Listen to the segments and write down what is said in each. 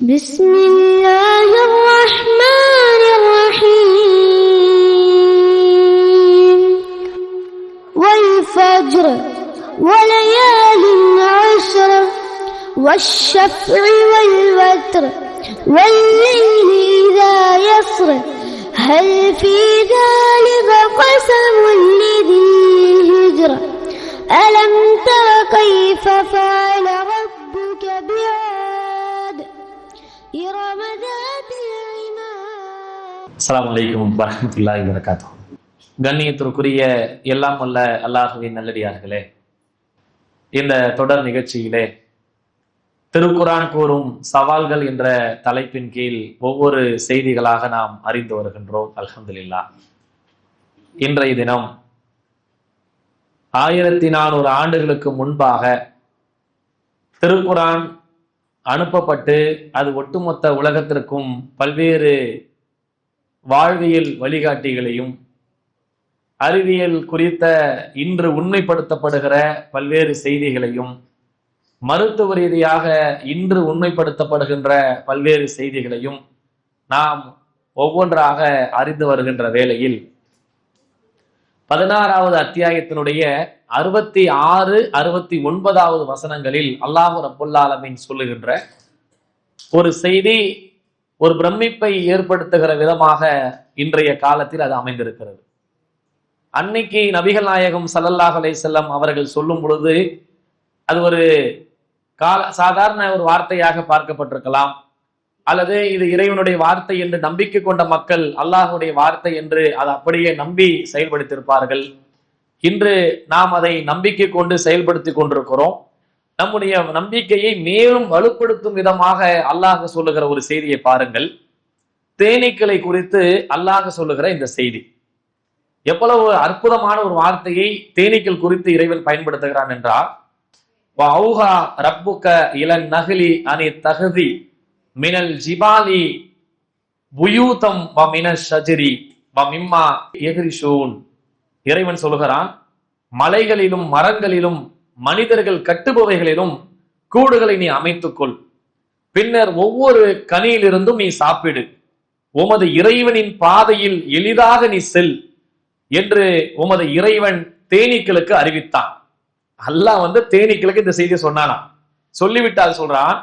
بسم الله الرحمن الرحيم والفجر وليال عشر والشفع والوتر والليل إذا يسر هل في ذلك قسم لذي حجر ألم تر كيف فعل ربك بعاد إرم ذات العماد. அஸ்ஸலாமு அலைக்கும் வரஹ்மத்துல்லாஹி வபரகாத்துஹு. கண்ணியத்திற்குரிய எல்லாம் வல்ல அல்லாஹ்வின் நல்லடியார்களே, இந்த தொடர் நிகழ்ச்சியிலே திருக்குர்ஆன் கூறும் சவால்கள் என்ற தலைப்பின் கீழ் ஒவ்வொரு செய்திகளாக நாம் அறிந்து வருகின்றோம். அல்ஹம்துலில்லாஹ். இன்றைய தினம் 1400 ஆண்டுகளுக்கு முன்பாக திருக்குர்ஆன் அனுப்பப்பட்டு அது ஒட்டுமொத்த உலகத்திற்கும் பல்வேறு வாழ்வியல் வழிகாட்டிகளையும் அறிவியல் குறித்த இன்று உண்மைப்படுத்தப்படுகிற பல்வேறு செய்திகளையும் மருத்துவ ரீதியாக இன்று உண்மைப்படுத்தப்படுகின்ற பல்வேறு செய்திகளையும் நாம் ஒவ்வொன்றாக அறிந்து வருகின்ற வேளையில் 16வது அத்தியாயத்தினுடைய 66, 69வது வசனங்களில் அல்லாஹ் ரப்புல் ஆலமீன் சொல்லுகின்ற ஒரு செய்தி ஒரு பிரமிப்பை ஏற்படுத்துகிற விதமாக இன்றைய காலத்தில் அது அமைந்திருக்கிறது. அன்னைக்கு நபிகள் நாயகம் ஸல்லல்லாஹு அலைஹி வஸல்லம் அவர்கள் சொல்லும் பொழுது அது ஒரு சாதாரண ஒரு வார்த்தையாக பார்க்கப்பட்டிருக்கலாம், அல்லது இது இறைவனுடைய வார்த்தை என்று நம்பிக்கை கொண்ட மக்கள் அல்லாஹுடைய வார்த்தை என்று அதை அப்படியே நம்பி செயல்படுத்தியிருப்பார்கள். இன்று நாம் அதை நம்பிக்கை கொண்டு செயல்படுத்தி கொண்டிருக்கிறோம். நம்முடைய நம்பிக்கையை மேலும் வலுப்படுத்தும் விதமாக அல்லாஹ் சொல்லுகிற ஒரு செய்தியை பாருங்கள். தேனீக்களை குறித்து அல்லாஹ் சொல்லுகிற இந்த செய்தி எவ்வளவு அற்புதமான ஒரு வார்த்தையை தேனீக்கள் குறித்து இறைவன் பயன்படுத்துகிறான் என்றால், வஅௌஹா ரப்புக இலன் நஹ்லி அனி தஹதி மினல் ஜிபாலி புயூதம் வ மினஷ் ஷஜரி வ மிம்மா யஹ்ரிஷூன். இறைவன் சொல்லுகிறான், மலைகளிலும் மரங்களிலும் மனிதர்கள் கட்டுபவைகளிலும் கூடுகளை நீ அமைத்துக்கொள், பின்னர் ஒவ்வொரு கனியிலிருந்தும் நீ சாப்பிடு, உமது இறைவனின் பாதையில் எளிதாக நீ செல் என்று உமது இறைவன் தேனீக்களுக்கு அறிவித்தான். அல்லாஹ் தேனீக்களுக்கு இந்த செய்தியை சொன்னானா, சொல்லிவிட்டால் சொல்றான்,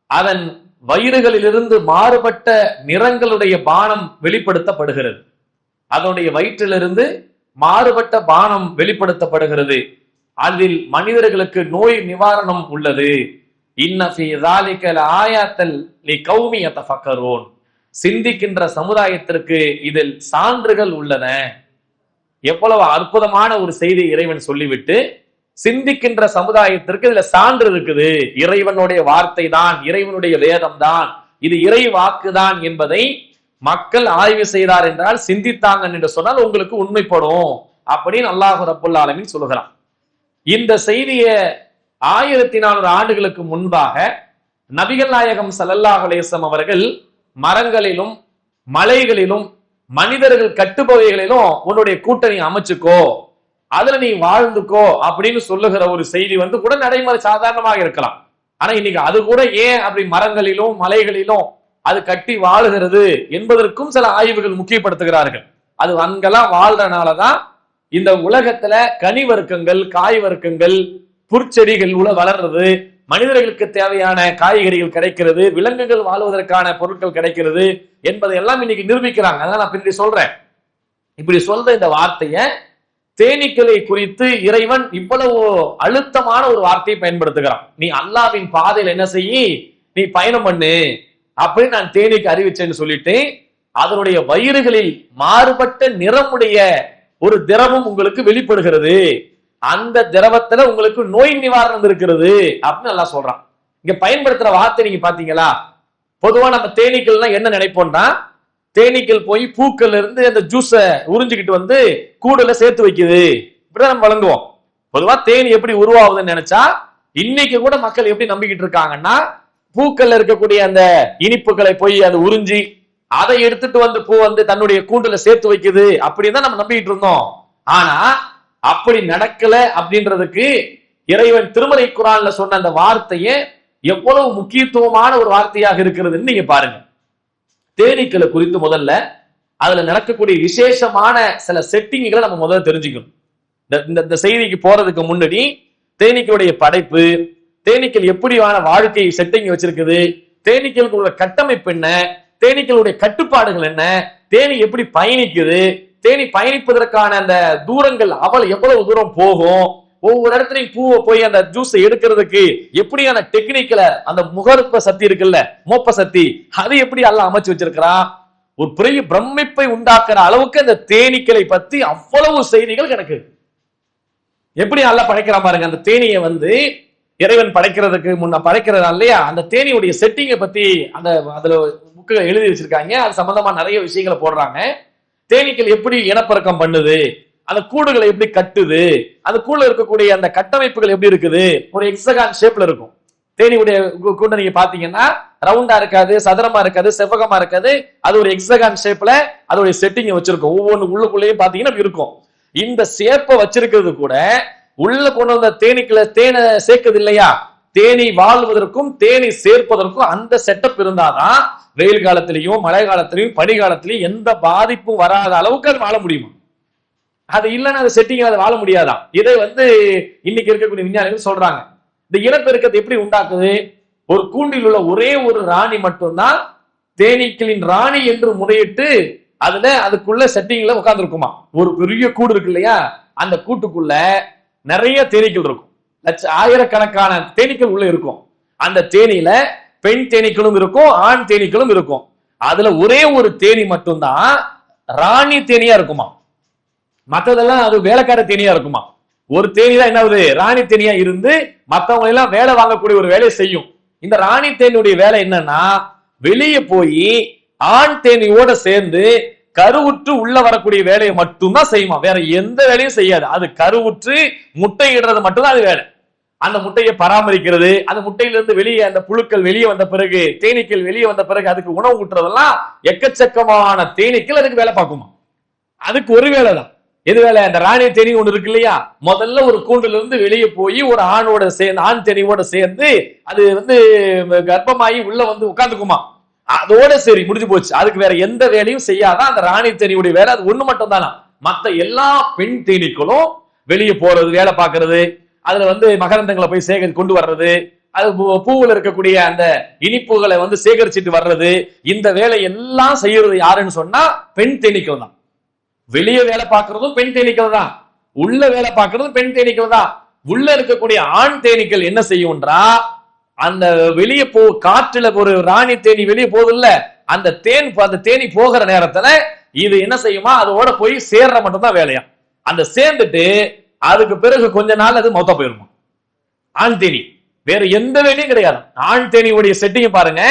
அதன் வயிறுகளிலிருந்து மாறுபட்ட நிறங்களுடைய பானம் வெளிப்படுத்தப்படுகிறது, அதனுடைய வயிற்றிலிருந்து மாறுபட்ட பானம் வெளிப்படுத்தப்படுகிறது, அதில் மனிதர்களுக்கு நோய் நிவாரணம் உள்ளது. இன்ன ஃபீ ஸாலிக லஆயாத்தல் லிகௌமி யதஃபக்கரூன். சிந்திக்கின்ற சமுதாயத்திற்கு இதில் சான்றுகள் உள்ளன. எவ்வளவு அற்புதமான ஒரு செய்தி இறைவன் சொல்லிவிட்டு, சிந்திக்கின்ற சமுதாயத்திற்கு இதுல சான்று இருக்குது, இறைவனுடைய வார்த்தை தான், இறைவனுடைய வேதம் தான், இது இறை வாக்கு தான் என்பதை மக்கள் ஆய்வு செய்தார் என்றால், சிந்தித்தாங்க என்று சொன்னால் உங்களுக்கு உண்மைப்படும் அப்படின்னு அல்லாஹ் ரப்புல் ஆலமீன் சொல்லுகிறான். இந்த செய்தியை 1400 ஆண்டுகளுக்கு முன்பாக நபிகள் நாயகம் ஸல்லல்லாஹு அலைஹி வஸல்லம் அவர்கள் மரங்களிலும் மலைகளிலும் மனிதர்கள் கட்டுபவைகளிலும் உன்னுடைய கூட்டணி அமைச்சுக்கோ, அதுல நீ வாழ்ந்துக்கோ அப்படின்னு சொல்லுகிற ஒரு செய்தி கூட நடைமுறை சாதாரணமாக இருக்கலாம். ஆனா இன்னைக்கு அது கூட ஏன் அப்படி மரங்களிலும் மலைகளிலும் அது கட்டி வாழுகிறது என்பதற்கும் சில ஆய்வுகள் முக்கியப்படுத்துகிறார்கள். அது அங்கெல்லாம் வாழ்றனாலதான் இந்த உலகத்துல கனி வர்க்கங்கள், காய் வர்க்கங்கள், புற்செடிகள் வளர்றது, மனிதர்களுக்கு தேவையான காய்கறிகள் கிடைக்கிறது, விலங்குகள் வாழ்வதற்கான பொருட்கள் கிடைக்கிறது என்பதை எல்லாம் இன்னைக்கு நிரூபிக்கிறாங்க. அதான் நான் பின்னாடி சொல்றேன். இப்படி சொல்ற இந்த வார்த்தைய தேனீக்களை குறித்து இறைவன் இவ்வளவு அழுத்தமான ஒரு வார்த்தையை பயன்படுத்துகிறான். நீ அல்லாஹ்வின் பாதையில் என்ன செய்யி, நீ பயணம் பண்ணு அப்படின்னு நான் தேனீக்கு அறிவிச்சேன்னு சொல்லிட்டு, அதனுடைய வயிறுகளில் மாறுபட்ட நிறமுடைய ஒரு திரவம் உங்களுக்கு வெளிப்படுகிறது, அந்த திரவத்துல உங்களுக்கு நோய் நிவாரணம் இருக்கிறது அப்படின்னு நல்லா சொல்றான். இங்க பயன்படுத்துற வார்த்தை நீங்க பாத்தீங்களா? பொதுவா நம்ம தேனீக்கள்லாம் என்ன நினைப்போம்னா, தேனீக்கள் போய் பூக்கள் இருந்து அந்த ஜூஸ உறிஞ்சிக்கிட்டு கூடுல சேர்த்து வைக்குது, இப்படிதான் நம்ம வழங்குவோம். பொதுவா தேனி எப்படி உருவாகுதுன்னு நினைச்சா, இன்னைக்கு கூட மக்கள் எப்படி நம்பிக்கிட்டு இருக்காங்கன்னா, பூக்கள்ல இருக்கக்கூடிய அந்த இனிப்புகளை போய் அது உறிஞ்சி அதை எடுத்துட்டு பூ தன்னுடைய கூண்டுல சேர்த்து வைக்குது அப்படின்னு தான் நம்ம நம்பிக்கிட்டு இருந்தோம். ஆனா அப்படி நடக்கல அப்படின்றதுக்கு இறைவன் திருமறை குர்ஆன்ல சொன்ன அந்த வார்த்தையை எவ்வளவு முக்கியத்துவமான ஒரு வார்த்தையாக இருக்கிறதுன்னு நீங்க பாருங்க. தேனீக்களை குறித்து முதல்ல அதுல நடக்கக்கூடிய விசேஷமான சில செட்டிங்களை நம்ம முதல்ல தெரிஞ்சுக்கணும். இந்த செய்திக்கு போறதுக்கு முன்னாடி தேனீக்களுடைய படைப்பு, தேனீக்கள் எப்படியான வாழ்க்கை செட்டிங் வச்சிருக்குது, தேனீக்களுடைய கட்டமைப்பு என்ன, தேனீக்களுடைய கட்டுப்பாடுகள் என்ன, தேனி எப்படி பயணிக்குது, தேனி பயணிப்பதற்கான அந்த தூரங்கள் எவ்வளவு தூரம் போகும், ஒவ்வொரு இடத்துலையும் பூவை போய் அந்த ஜூஸ் எடுக்கிறதுக்கு எப்படியான டெக்னிக்கல, அந்த முகர்ப்ப சக்தி இருக்குல்ல, மோப்ப சக்தி, அது எப்படி எல்லாம் அமைச்சு வச்சிருக்கிறான். ஒரு பெரிய பிரமிப்பை உண்டாக்குற அளவுக்கு அந்த தேனீக்களை பத்தி அவ்வளவு செய்திகள் கிடக்கு. எப்படி நல்லா படைக்கிறான் பாருங்க. அந்த தேனியை இறைவன் படைக்கிறதுக்கு முன்ன படைக்கிறதா இல்லையா, அந்த தேனியுடைய செட்டிங்கை பத்தி அதுல புக்குகளை எழுதி வச்சிருக்காங்க. அது சம்பந்தமா நிறைய விஷயங்களை போடுறாங்க. தேனீக்கள் எப்படி இனப்பெருக்கம் பண்ணுது, அந்த கூடுகளை எப்படி கட்டுது, அந்த கூடுல இருக்கக்கூடிய அந்த கட்டமைப்புகள் எப்படி இருக்குது, ஒரு எக்ஸகான் ஷேப்ல இருக்கும். தேனியுடைய கூண்டை நீங்க பாத்தீங்கன்னா ரவுண்டா இருக்காது, சதுரமா இருக்காது, செவ்வகமா இருக்காது, அது ஒரு எக்ஸகான் ஷேப்ல அதோடைய செட்டிங் வச்சிருக்கும். ஒவ்வொன்று உள்ளுக்குள்ளேயும் பாத்தீங்கன்னா இருக்கும். இந்த ஷேப்பை வச்சிருக்கிறது கூட உள்ள கொண்டு வந்த தேனீக்களை தேனை சேர்க்குது இல்லையா, தேனி வாழ்வதற்கும் தேனி சேர்ப்பதற்கும் அந்த செட்டப் இருந்தாதான் வெயில் காலத்திலையும் மழை காலத்திலையும் பனி காலத்திலையும் எந்த பாதிப்பும் வராத அளவுக்கு அது வாழ முடியுமா. அது இல்லைன்னா அந்த செட்டிங் அது வாழ முடியாதான். இதை இன்னைக்கு இருக்கக்கூடிய விஞ்ஞானிகள் சொல்றாங்க. இந்த இனப்பெருக்கத்தை எப்படி உண்டாக்குது, ஒரு கூண்டில் உள்ள ஒரே ஒரு ராணி மட்டும்தான் தேனீக்களின் ராணி என்று முறையிட்டு அதுக்குள்ள செட்டிங்ல உட்கார்ந்து இருக்குமா. ஒரு பெரிய கூடு இருக்கு இல்லையா, அந்த கூட்டுக்குள்ள நிறைய தேனீக்கள் இருக்கும், ஆயிரக்கணக்கான தேனீக்கள் உள்ள இருக்கும். அந்த தேனியில பெண் தேனீக்களும் இருக்கும், ஆண் தேனீக்களும் இருக்கும். அதுல ஒரே ஒரு தேனி மட்டும்தான் ராணி தேனியா இருக்குமா, மற்றதெல்லாம் அது வேலைக்கார தேனியா இருக்குமா. ஒரு தேனி தான் என்ன ஆகுது, ராணி தேனியா இருந்து மற்றவங்க எல்லாம் வேலை வாங்கக்கூடிய ஒரு வேலையை செய்யும். இந்த ராணி தேனியுடைய வேலை என்னன்னா, வெளியே போய் ஆண் தேனியோட சேர்ந்து கருவுற்று உள்ள வரக்கூடிய வேலையை மட்டும்தான் செய்யுமா, வேற எந்த வேலையும் செய்யாது. அது கருவுற்று முட்டை இடுறது மட்டும்தான் அது வேலை. அந்த முட்டையை பராமரிக்கிறது, அந்த முட்டையிலிருந்து வெளியே அந்த புழுக்கள் வெளியே வந்த பிறகு, தேனீக்கள் வெளியே வந்த பிறகு அதுக்கு உணவு ஊட்டுறதெல்லாம் எக்கச்சக்கமான தேனீக்கள் அதுக்கு வேலை பார்க்குமா. அதுக்கு ஒரு வேலை தான். எது வேலை, அந்த ராணி தேனி ஒண்ணு இருக்கு இல்லையா, முதல்ல ஒரு கூண்டுல இருந்து வெளியே போய் ஒரு ஆணோட சேர்ந்து ஆண் தேனியோட சேர்ந்து அது கர்ப்பமாயி உள்ள உட்காந்துக்குமா. அதோட சரி முடிஞ்சு போச்சு. அதுக்கு வேற எந்த வேலையும் செய்யாதான் அந்த ராணி தேனியுடைய வேலை. அது ஒண்ணு மட்டும் தானா. மத்த எல்லா பெண் தேனீக்களும் வெளியே போறது, வேலை பார்க்கறது, அதுல மகரந்தங்களை போய் கொண்டு வர்றது, அது பூவில் இருக்கக்கூடிய அந்த இனிப்புகளை சேகரிச்சுட்டு வர்றது, இந்த வேலை எல்லாம் செய்யறது யாருன்னு சொன்னா பெண் தேனீக்கள் தான். வெளியே வேலை பார்க்கறதும் பெண் தேனீக்கள் தான், உள்ள வேலை பார்க்கறதும் பெண் தேனீக்கள் தான். உள்ள இருக்கக்கூடிய ஆண் தேனீக்கள் என்ன செய்யும்ன்றா, அந்த வெளியே காற்றுல ஒரு ராணி தேனி வெளியே போகுது இல்ல, அந்த தேனி போகிற நேரத்துல இது என்ன செய்யுமா, அதோட போய் சேர்ற மட்டும்தான் வேலையா. அந்த சேர்ந்துட்டு அதுக்கு பிறகு கொஞ்ச நாள் அது மொத்த போயிருமா. ஆண் தேனி வேற எந்த வேலையும் கிடையாது. ஆண் தேனியோடைய செட்டிங் பாருங்க,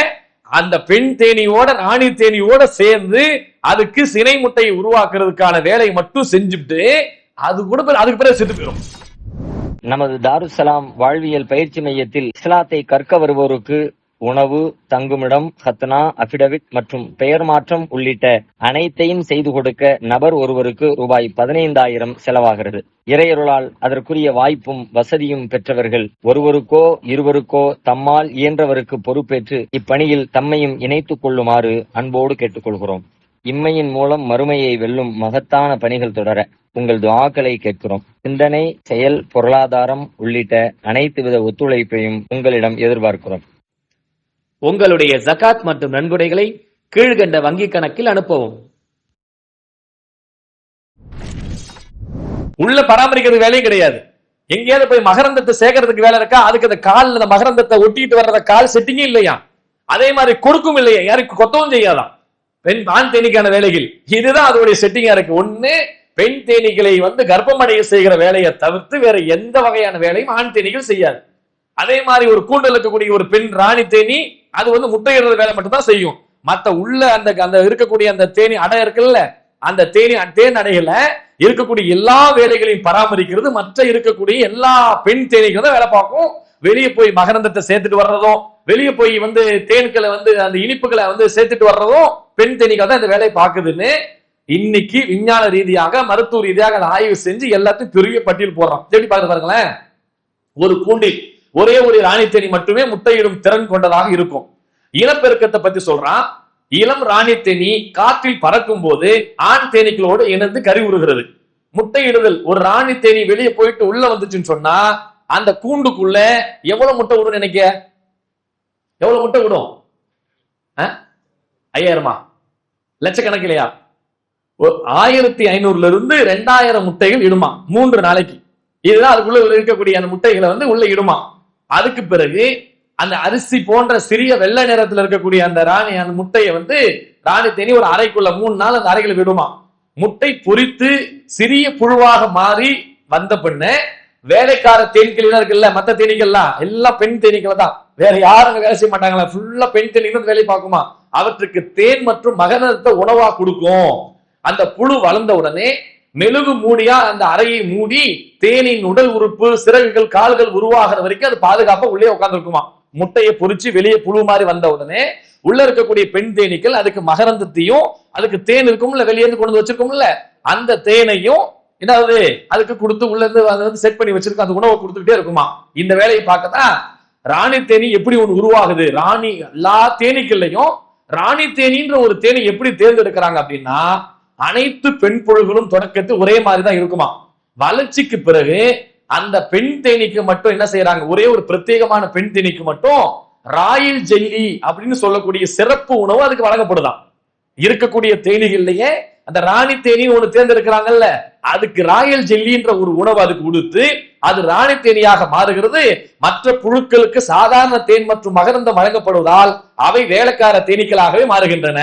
அந்த பெண் தேனியோட ராணி தேனியோட சேர்ந்து அதுக்கு சினை முட்டையை உருவாக்குறதுக்கான வேலையை மட்டும் செஞ்சுட்டு அதுக்கு பிறகு செத்து போயிடும். நமது தாருசலாம் வாழ்வியல் பயிற்சி மையத்தில் இஸ்லாத்தை கற்க வருவோருக்கு உணவு, தங்குமிடம், ஹத்னா, அபிடவிட் மற்றும் பெயர் மாற்றம் உள்ளிட்ட அனைத்தையும் செய்து கொடுக்க நபர் ஒருவருக்கு ரூபாய் 15,000 செலவாகிறது. இறையருளால் அதற்குரிய வாய்ப்பும் வசதியும் பெற்றவர்கள் ஒருவருக்கோ இருவருக்கோ தம்மால் இயன்றவருக்கு பொறுப்பேற்று இப்பணியில் தம்மையும் இணைத்துக் கொள்ளுமாறு அன்போடு கேட்டுக்கொள்கிறோம். இம்மையின் மூலம் மறுமையை வெல்லும் மகத்தான பணிகள் தொடர உங்கள் துஆக்களை கேட்கிறோம். சிந்தனை, செயல், பொருளாதாரம் உள்ளிட்ட அனைத்து வித ஒத்துழைப்பையும் உங்களிடம் எதிர்பார்க்கிறோம். உங்களுடைய ஜகாத் மற்றும் நன்கொடைகளை கீழ்கண்ட வங்கி கணக்கில் அனுப்பவும். உள்ள பராமரிக்கிறது வேலையும் கிடையாது. எங்கேயாவது போய் மகரந்தத்தை சேகரத்துக்கு வேலை இருக்கா, அதுக்கு அந்த கால் அந்த மகரந்தத்தை ஒட்டிட்டு வர்றத கால் செட்டிங்கும் இல்லையா, அதே மாதிரி கொடுக்கும் இல்லையா, யாருக்கு கொத்தவும் செய்யாதான். பெண் ஆண் தேனிக்கான வேலைகள் இதுதான் அதோடைய செட்டிங்கா இருக்கு. ஒண்ணு, பெண் தேனீக்களை கர்ப்பமடைய செய்கிற வேலையை தவிர்த்து வேற எந்த வகையான வேலையும் ஆண் தேனீகள் செய்யாது. அதே மாதிரி ஒரு கூண்டல் இருக்கக்கூடிய ஒரு பெண் ராணி தேனி அது முட்டையிடுற வேலை மட்டும் தான் செய்யும். மத்த உள்ள அந்த இருக்கக்கூடிய அந்த தேனி அடை இருக்குல்ல, அந்த தேன் அடைகள இருக்கக்கூடிய எல்லா வேலைகளையும் பராமரிக்கிறது மற்ற இருக்கக்கூடிய எல்லா பெண் தேனீக்கள் தான் வேலை பார்க்கும். வெளியே போய் மகரந்தத்தை சேர்த்துட்டு வர்றதும், வெளியே போய் தேன்களை அந்த இனிப்புகளை சேர்த்துட்டு வர்றதும் பெண் தேனீக்கள் தான் இந்த வேலையை பார்க்குதுன்னு இன்னைக்கு விஞ்ஞான ரீதியாக மருத்துவ ரீதியாக ஆய்வு செஞ்சு எல்லாத்தையும் பெரிய பட்டியல் போடுறோம். எப்படி பாருங்களேன், ஒரு கூண்டில் ஒரே ஒரு ராணி தேனி மட்டுமே முட்டையிடும் திறன் கொண்டதாக இருக்கும். இனப்பெருக்கத்தை பத்தி சொல்றான். இளம் ராணி தேனி காற்றில் பறக்கும் போது ஆண் தேனீக்களோடு இணைந்து கருவுறுகிறது. முட்டையிடுதல், ஒரு ராணி தேனி வெளியே போயிட்டு உள்ள வந்துச்சுன்னு சொன்னா அந்த கூண்டுக்குள்ள எவ்வளவு முட்டை விடும் நினைக்க? எவ்வளவு முட்டை விடும்? 5000 லட்சக்கணக்கிலையா? 1500 இருந்து 2000 முட்டைகள் இடுமா 3 நாளைக்கு. இதுதான் அதுக்குள்ள இருக்கக்கூடிய அந்த முட்டைகளை உள்ள இடுமா. அதுக்கு பிறகு அந்த அரிசி போன்ற சிறிய வெள்ளை நிறத்துல இருக்கக்கூடிய அந்த ராணி அந்த முட்டையை ராணி தேனி ஒரு அறைக்குள்ள 3 நாள் அந்த அறைகளை விடுமா. முட்டை பொரித்து சிறிய புழுவாக மாறி வந்த பின்ன வேலைக்கார தேனீக்கள் இருக்குல்ல, மத்த தேனீக்கள்லாம் எல்லாம் பெண் தேனீக்கள் தான், வேற யாரும் வேலை செய்ய மாட்டாங்களா, ஃபுல்லா பெண் தேனீக்கள் வேலை பார்க்குமா. அவற்றுக்கு தேன் மற்றும் மகரந்தத்தை உணவா கொடுக்கும். அந்த புழு வளர்ந்த உடனே மெழுகு மூடியா அந்த அறையை மூடி தேனின் உடல் உறுப்பு, சிறகுகள், கால்கள் உருவாகிற வரைக்கும் அது பாதுகாப்பா உள்ளே உட்கார்ந்து இருக்குமா. முட்டையை பொறிச்சு வெளியே புழு மாதிரி வந்த உடனே உள்ள இருக்கக்கூடிய பெண் தேனீக்கள் அதுக்கு மகரந்தத்தையும், அதுக்கு தேன் இருக்கும்ல, வெளியே இருந்து கொண்டு வச்சிருக்கோம்ல, அந்த தேனையும் என்னது அதுக்கு கொடுத்து உள்ள இருந்து செட் பண்ணி வச்சிருக்கோம். அந்த உணவை கொடுத்துக்கிட்டே இருக்குமா. இந்த வேலையை பார்க்கத்தான் ராணி தேனி எப்படி ஒன்று உருவாகுது. ராணி எல்லா தேனீக்கள்லையும் ராணி தேனின்ற ஒரு தேனி எப்படி தேர்ந்தெடுக்கிறாங்க அப்படின்னா, அனைத்து பெண் புழுகளும் தொடக்கத்தில் ஒரே மாதிரிதான் இருக்குமா. வளர்ச்சிக்கு பிறகு அந்த பெண் தேனீக்கு மட்டும் என்ன செய்யறாங்க, ஒரே ஒரு பிரத்யேகமான பெண் தேனீக்கு மட்டும் ராயல் ஜெல்லி அப்படின்னு சொல்லக்கூடிய சிறப்பு உணவு அதுக்கு வழங்கப்படுதான். இருக்கக்கூடிய தேனீகள்லயே அந்த ராணி தேனி ஒண்ணு தேர்ந்தெடுக்கிறாங்கல்ல, அதுக்கு ராயல் ஜெல்லின்ற ஒரு உணவு அதுக்கு கொடுத்து அது ராணி தேனியாக மாறுகிறது. மற்ற புழுக்களுக்கு சாதாரண தேன் மற்றும் மகரந்தம் வழங்கப்படுவதால் அவை வேலைக்கார தேனீக்களாகவே மாறுகின்றன.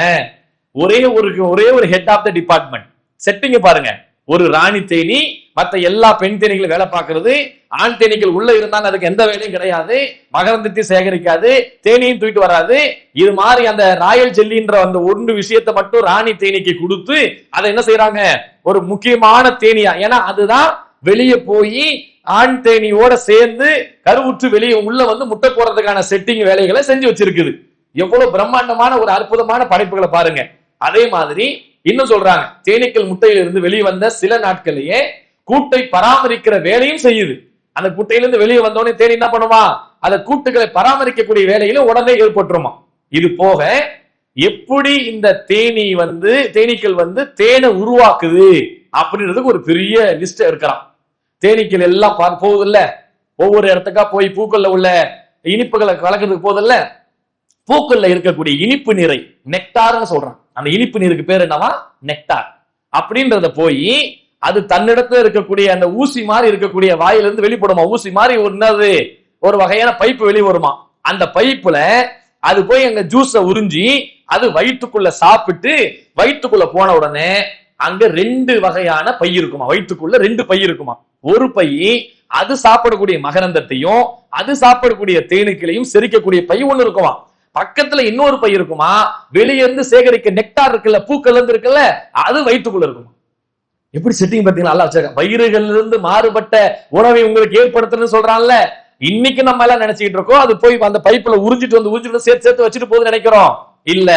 ஒரே ஒரு ஹெட் ஆஃப் த டிபார்ட்மெண்ட் செட்டிங்க பாருங்க. ஒரு ராணி தேனி மற்ற எல்லா பெண் தேனீகளும் வேலை பார்க்கிறது. ஆண் தேனீக்கள் உள்ள இருந்தாங்க, அதுக்கு எந்த வேலையும் கிடையாது, மகரந்தத்தை சேகரிக்காது, தேனியும் தூக்கிட்டு வராது. இது மாதிரி அந்த ராயல் ஜெல்லின்ற அந்த ஒன்று விஷயத்தை மட்டும் ராணி தேனிக்கு கொடுத்து அதை என்ன செய்யறாங்க, ஒரு முக்கியமான தேனியா, ஏன்னா அதுதான் வெளியே போய் ஆண் தேனியோட சேர்ந்து கருவுற்று வெளியே உள்ள முட்டை போடுறதுக்கான செட்டிங் வேலைகளை செஞ்சு வச்சிருக்குது. எவ்வளவு பிரம்மாண்டமான ஒரு அற்புதமான படைப்புகளை பாருங்க. அதே மாதிரி இன்னும் சொல்றாங்க, தேனீக்கள் முட்டையிலிருந்து வெளியே வந்த சில நாட்களிலேயே கூட்டை பராமரிக்கிற வேலையும் செய்யுது. அந்த குட்டையிலிருந்து வெளியே வந்தோடனே தேனி என்ன பண்ணுமா, அந்த கூட்டுகளை பராமரிக்கக்கூடிய வேலையில உடனே ஏற்பட்டுருமா. இது போக எப்படி இந்த தேனீக்கள் தேனை உருவாக்குது அப்படின்றதுக்கு ஒரு பெரிய லிஸ்ட் இருக்கிறான். தேனீக்கள் எல்லாம் போகுது இல்ல, ஒவ்வொரு இடத்துக்கா போய் பூக்கள்ல உள்ள இனிப்புகளை கலக்கிறதுக்கு போதில்ல, பூக்கள்ல இருக்கக்கூடிய இனிப்பு நீரை நெக்டார்னு சொல்றான். அந்த இனிப்பு நீருக்கு பேர் என்னவா, நெக்டார் அப்படின்றத போய் அது தன்னிடத்துல இருக்கக்கூடிய அந்த ஊசி மாதிரி இருக்கக்கூடிய வாயிலிருந்து வெளிப்படுமா. ஊசி மாதிரி ஒரு வகையான பைப்பு வெளியே வருமா. அந்த பைப்புல அது போய் அங்க ஜூஸ உறிஞ்சி அது வயிற்றுக்குள்ள சாப்பிட்டு வயிற்றுக்குள்ள போன உடனே அங்க 2 வகையான பை இருக்குமா. வயிற்றுக்குள்ள 2 பை இருக்குமா. ஒரு பை அது சாப்பிடக்கூடிய மகரந்தத்தையும் அது சாப்பிடக்கூடிய தேனீக்களையும் செரிக்கக்கூடிய பை ஒண்ணு இருக்குமா. பக்கத்துல இன்னொரு பை இருக்குமா, வெளியே இருந்து சேகரிக்க நெக்டார் இருக்குல்ல, பூக்கள் இருந்து இருக்குல்ல, அது வயிற்றுக்குள்ள இருக்குமா. எப்படி செட்டிங் பார்த்தீங்களா, நல்லா வச்சிருக்க. வயிறுகள் இருந்து மாறுபட்ட உணவை உங்களுக்கு ஏற்படுத்துன்னு சொல்றான்ல. இன்னைக்கு நம்ம எல்லாம் நினைச்சுக்கிட்டு இருக்கோம் அது போய் அந்த பைப்புல உறிஞ்சிட்டு சேர்த்து வச்சுட்டு போகுது நினைக்கிறோம். இல்ல,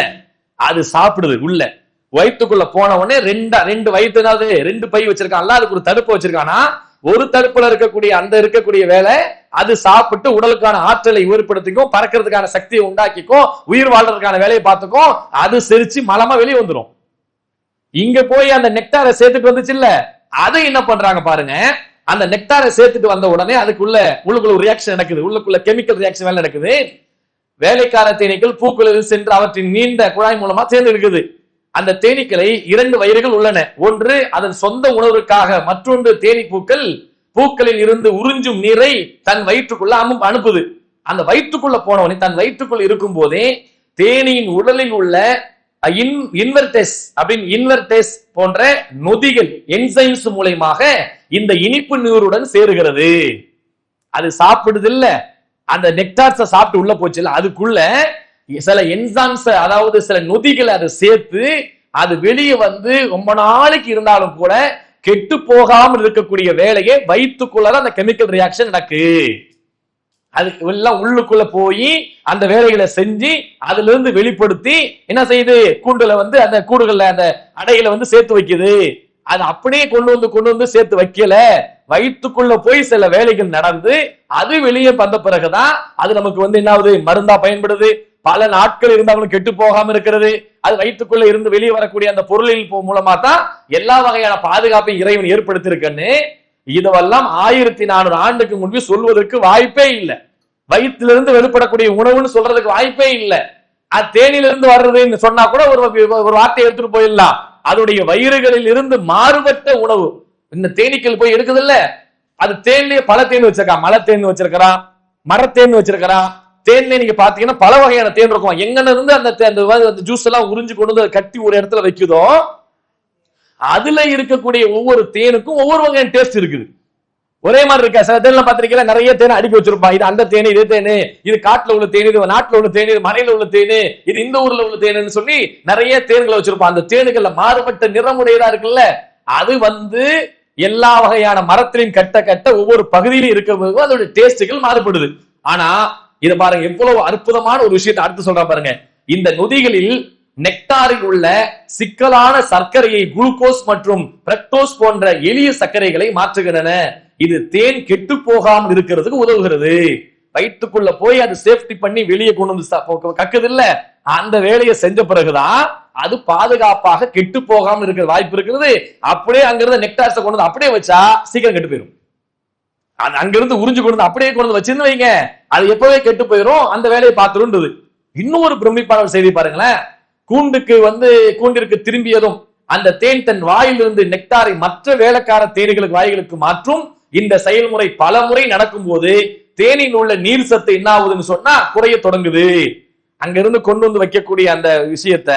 அது சாப்பிடுது. உள்ள வயிற்றுக்குள்ள போன உடனே 2 வயிற்றுனாவது 2 பை வச்சிருக்கான்ல, அதுக்கு ஒரு தடுப்பு வச்சிருக்கானா. ஒரு தடுப்புல இருக்கக்கூடிய வேலை அது சாப்பிட்டு உடலுக்கான ஆற்றலை ஏற்படுத்திக்கும், பறக்கிறதுக்கான சக்தியை உண்டாக்கிக்கும், உயிர் வாழ்றதுக்கான வேலையை பார்த்துக்கும், அது செரிச்சு மலமா வெளியே வந்துடும். இங்க போய் அந்த நெக்டாரை சேர்த்துட்டு வந்துச்சு இல்ல, அதை என்ன பண்றாங்க பாருங்க. அந்த நெக்டாரை சேர்த்துட்டு வந்த உடனே உள்ளுக்குள்ள ஒரு ரியாக்ஷன் நடக்குது, உள்ளுக்குள்ள கெமிக்கல் ரியாக்ஷன் வேலை நடக்குது. வேலைக்கார தேனீக்கள் பூக்களில் சென்று அவற்றின் நீண்ட குழாய் மூலமா சேர்ந்து இருக்குது. அந்த தேனீக்களை 2 வயிறுகள் உள்ளன. ஒன்று அதன் சொந்த உணவுக்காக, மற்றொன்று தேனீ பூக்களில் இருந்து உறிஞ்சும் நீரை தன் வயிற்றுக்குள்ள அனுப்புது. அந்த வயிற்றுக்குள்ள போனவனே தன் வயிற்றுக்குள் இருக்கும் போதே தேனியின் உடலில் உள்ள இன்வெர்டேஸ் போன்ற நொதிகள் என்சைம்ஸ் மூலமாக இந்த இனிப்பு நீருடன் சேருகிறது. அது சாப்பிடுது இல்ல, அந்த நெக்டார்ஸை சாப்பிட்டு உள்ள போச்சு இல்ல, அதுக்குள்ள சில என்சைம்ஸ், அதாவது சில நொதிகளை அதை சேர்த்து அது வெளியே ரொம்ப நாளைக்கு இருந்தாலும் கூட கெட்டு போகாமல் இருக்கக்கூடிய வேலையை வயிற்றுக்குள்ளதான் அந்த கெமிக்கல் ரியாக்ஷன் நடக்கு. அதுக்கு எல்லாம் உள்ளுக்குள்ள போய் அந்த வேலைகளை செஞ்சு அதுல இருந்து வெளிப்படுத்தி என்ன செய்யுது, கூண்டுல அந்த கூடுகள்ல அந்த அடைகளை சேர்த்து வைக்குது. அது அப்படியே கொண்டு வந்து சேர்த்து வைக்கல, வயிற்றுக்குள்ள போய் சில வேலைகள் நடந்து அது வெளியே வந்த பிறகுதான் அது நமக்கு என்ன ஆகுது, மருந்தா பயன்படுது. பல நாட்கள் இருந்தாலும் கெட்டு போகாம இருக்கிறது. அது வயிற்றுக்குள்ள இருந்து வெளியே வரக்கூடிய அந்த பொருளின் மூலமா தான் எல்லா வகையான பாதுகாப்பையும் இறைவன் ஏற்படுத்தியிருக்கன்னு இதுவெல்லாம் 1400 ஆண்டுக்கு முன்பு சொல்வதற்கு வாய்ப்பே இல்லை. வயிற்றிலிருந்து வெளிப்படக்கூடிய உணவுன்னு சொல்றதுக்கு வாய்ப்பே இல்லை. அது தேனிலிருந்து வர்றதுன்னு சொன்னா கூட ஒரு வார்த்தையை எடுத்துட்டு போயிடலாம். அதோடைய வயிறுகளில் இருந்து மாறுபட்ட உணவு இந்த தேனீக்கள் போய் எடுக்குது இல்ல, அது தேன்லயே பல தேன் வச்சிருக்கான். மலை தேன் வச்சிருக்கிறான், மரத்தேன் வச்சிருக்கிறான். தேன்ல நீங்க பாத்தீங்கன்னா பல வகையான தேன் இருக்கும். எங்கன்னு இருந்து அந்த ஜூஸ் எல்லாம் உறிஞ்சு கொண்டு வந்து கட்டி ஒரு இடத்துல வைக்குதோ அதுல இருக்கக்கூடிய ஒவ்வொரு தேனுக்கும் ஒவ்வொரு வகையான டேஸ்ட் இருக்குது. ஒரே மாதிரி இருக்கா? சில தேன்ல பாத்திருக்கீங்களா, நிறைய தேனை அடுக்கி வச்சிருப்பான். இது அந்த தேனு, இது தேனு, இது காட்டுல உள்ள தேனு, இது நாட்டுல உள்ள தேனு, இது மலையில உள்ள தேனு, இது இந்த ஊர்ல உள்ள தேனுன்னு சொல்லி நிறைய தேன்களை வச்சிருப்பான். அந்த தேனுகள்ல மாறுபட்ட நிறமுடையதா இருக்குல்ல, அது எல்லா வகையான மரத்திலையும் கட்ட கட்ட ஒவ்வொரு பகுதியிலும் இருக்கிறது அதோட டேஸ்டுகள் மாறுபடுது. ஆனா இத பாருங்க, எவ்வளவு அற்புதமான ஒரு விஷயத்தை அடுத்து சொல்ற பாருங்க. இந்த நொதிகளில் நெக்டாரில் உள்ள சிக்கலான சர்க்கரையை குளுக்கோஸ் மற்றும் பிரக்டோஸ் போன்ற எளிய சர்க்கரைகளை மாற்றுகின்றன. இது தேன் கெட்டு போகாமல் இருக்கிறதுக்கு உதவுகிறது. வயிற்றுக்குள்ள போய் அது சேஃப்டி பண்ணி வெளியே கொண்டு வந்து கக்குது இல்ல, அந்த வேலையை செஞ்ச பிறகுதான் அது பாதுகாப்பாக கெட்டு போகாமல் இருக்கிற வாய்ப்பு இருக்கிறது. அப்படியே அங்கிருந்து நெக்டார்ஸை கொண்டு வந்து அப்படியே வச்சா சீக்கிரம் கெட்டு போயிடும். அது அங்கிருந்து உறிஞ்சு கொண்டு வந்து அப்படியே கொண்டு வந்து வச்சிருந்து வைங்க, அது எப்பவே கெட்டு போயிடும். அந்த வேலையை பார்த்துருன்றது. இன்னும் ஒரு பிரமிப்பான செய்தி பாருங்களேன். கூண்டிற்கு திரும்பியதும் அந்த தேன் தன் வாயிலிருந்து நெக்டாரை மற்ற வேலைக்கார தேனீகளுக்கு வாய்களுக்கு மாற்றும். இந்த செயல்முறை பல முறை நடக்கும் போது தேனில் உள்ள நீர் சத்து என்ன ஆகுதுன்னு சொன்னா குறைய தொடங்குது. அங்கிருந்து கொண்டு வந்து வைக்கக்கூடிய அந்த விஷயத்த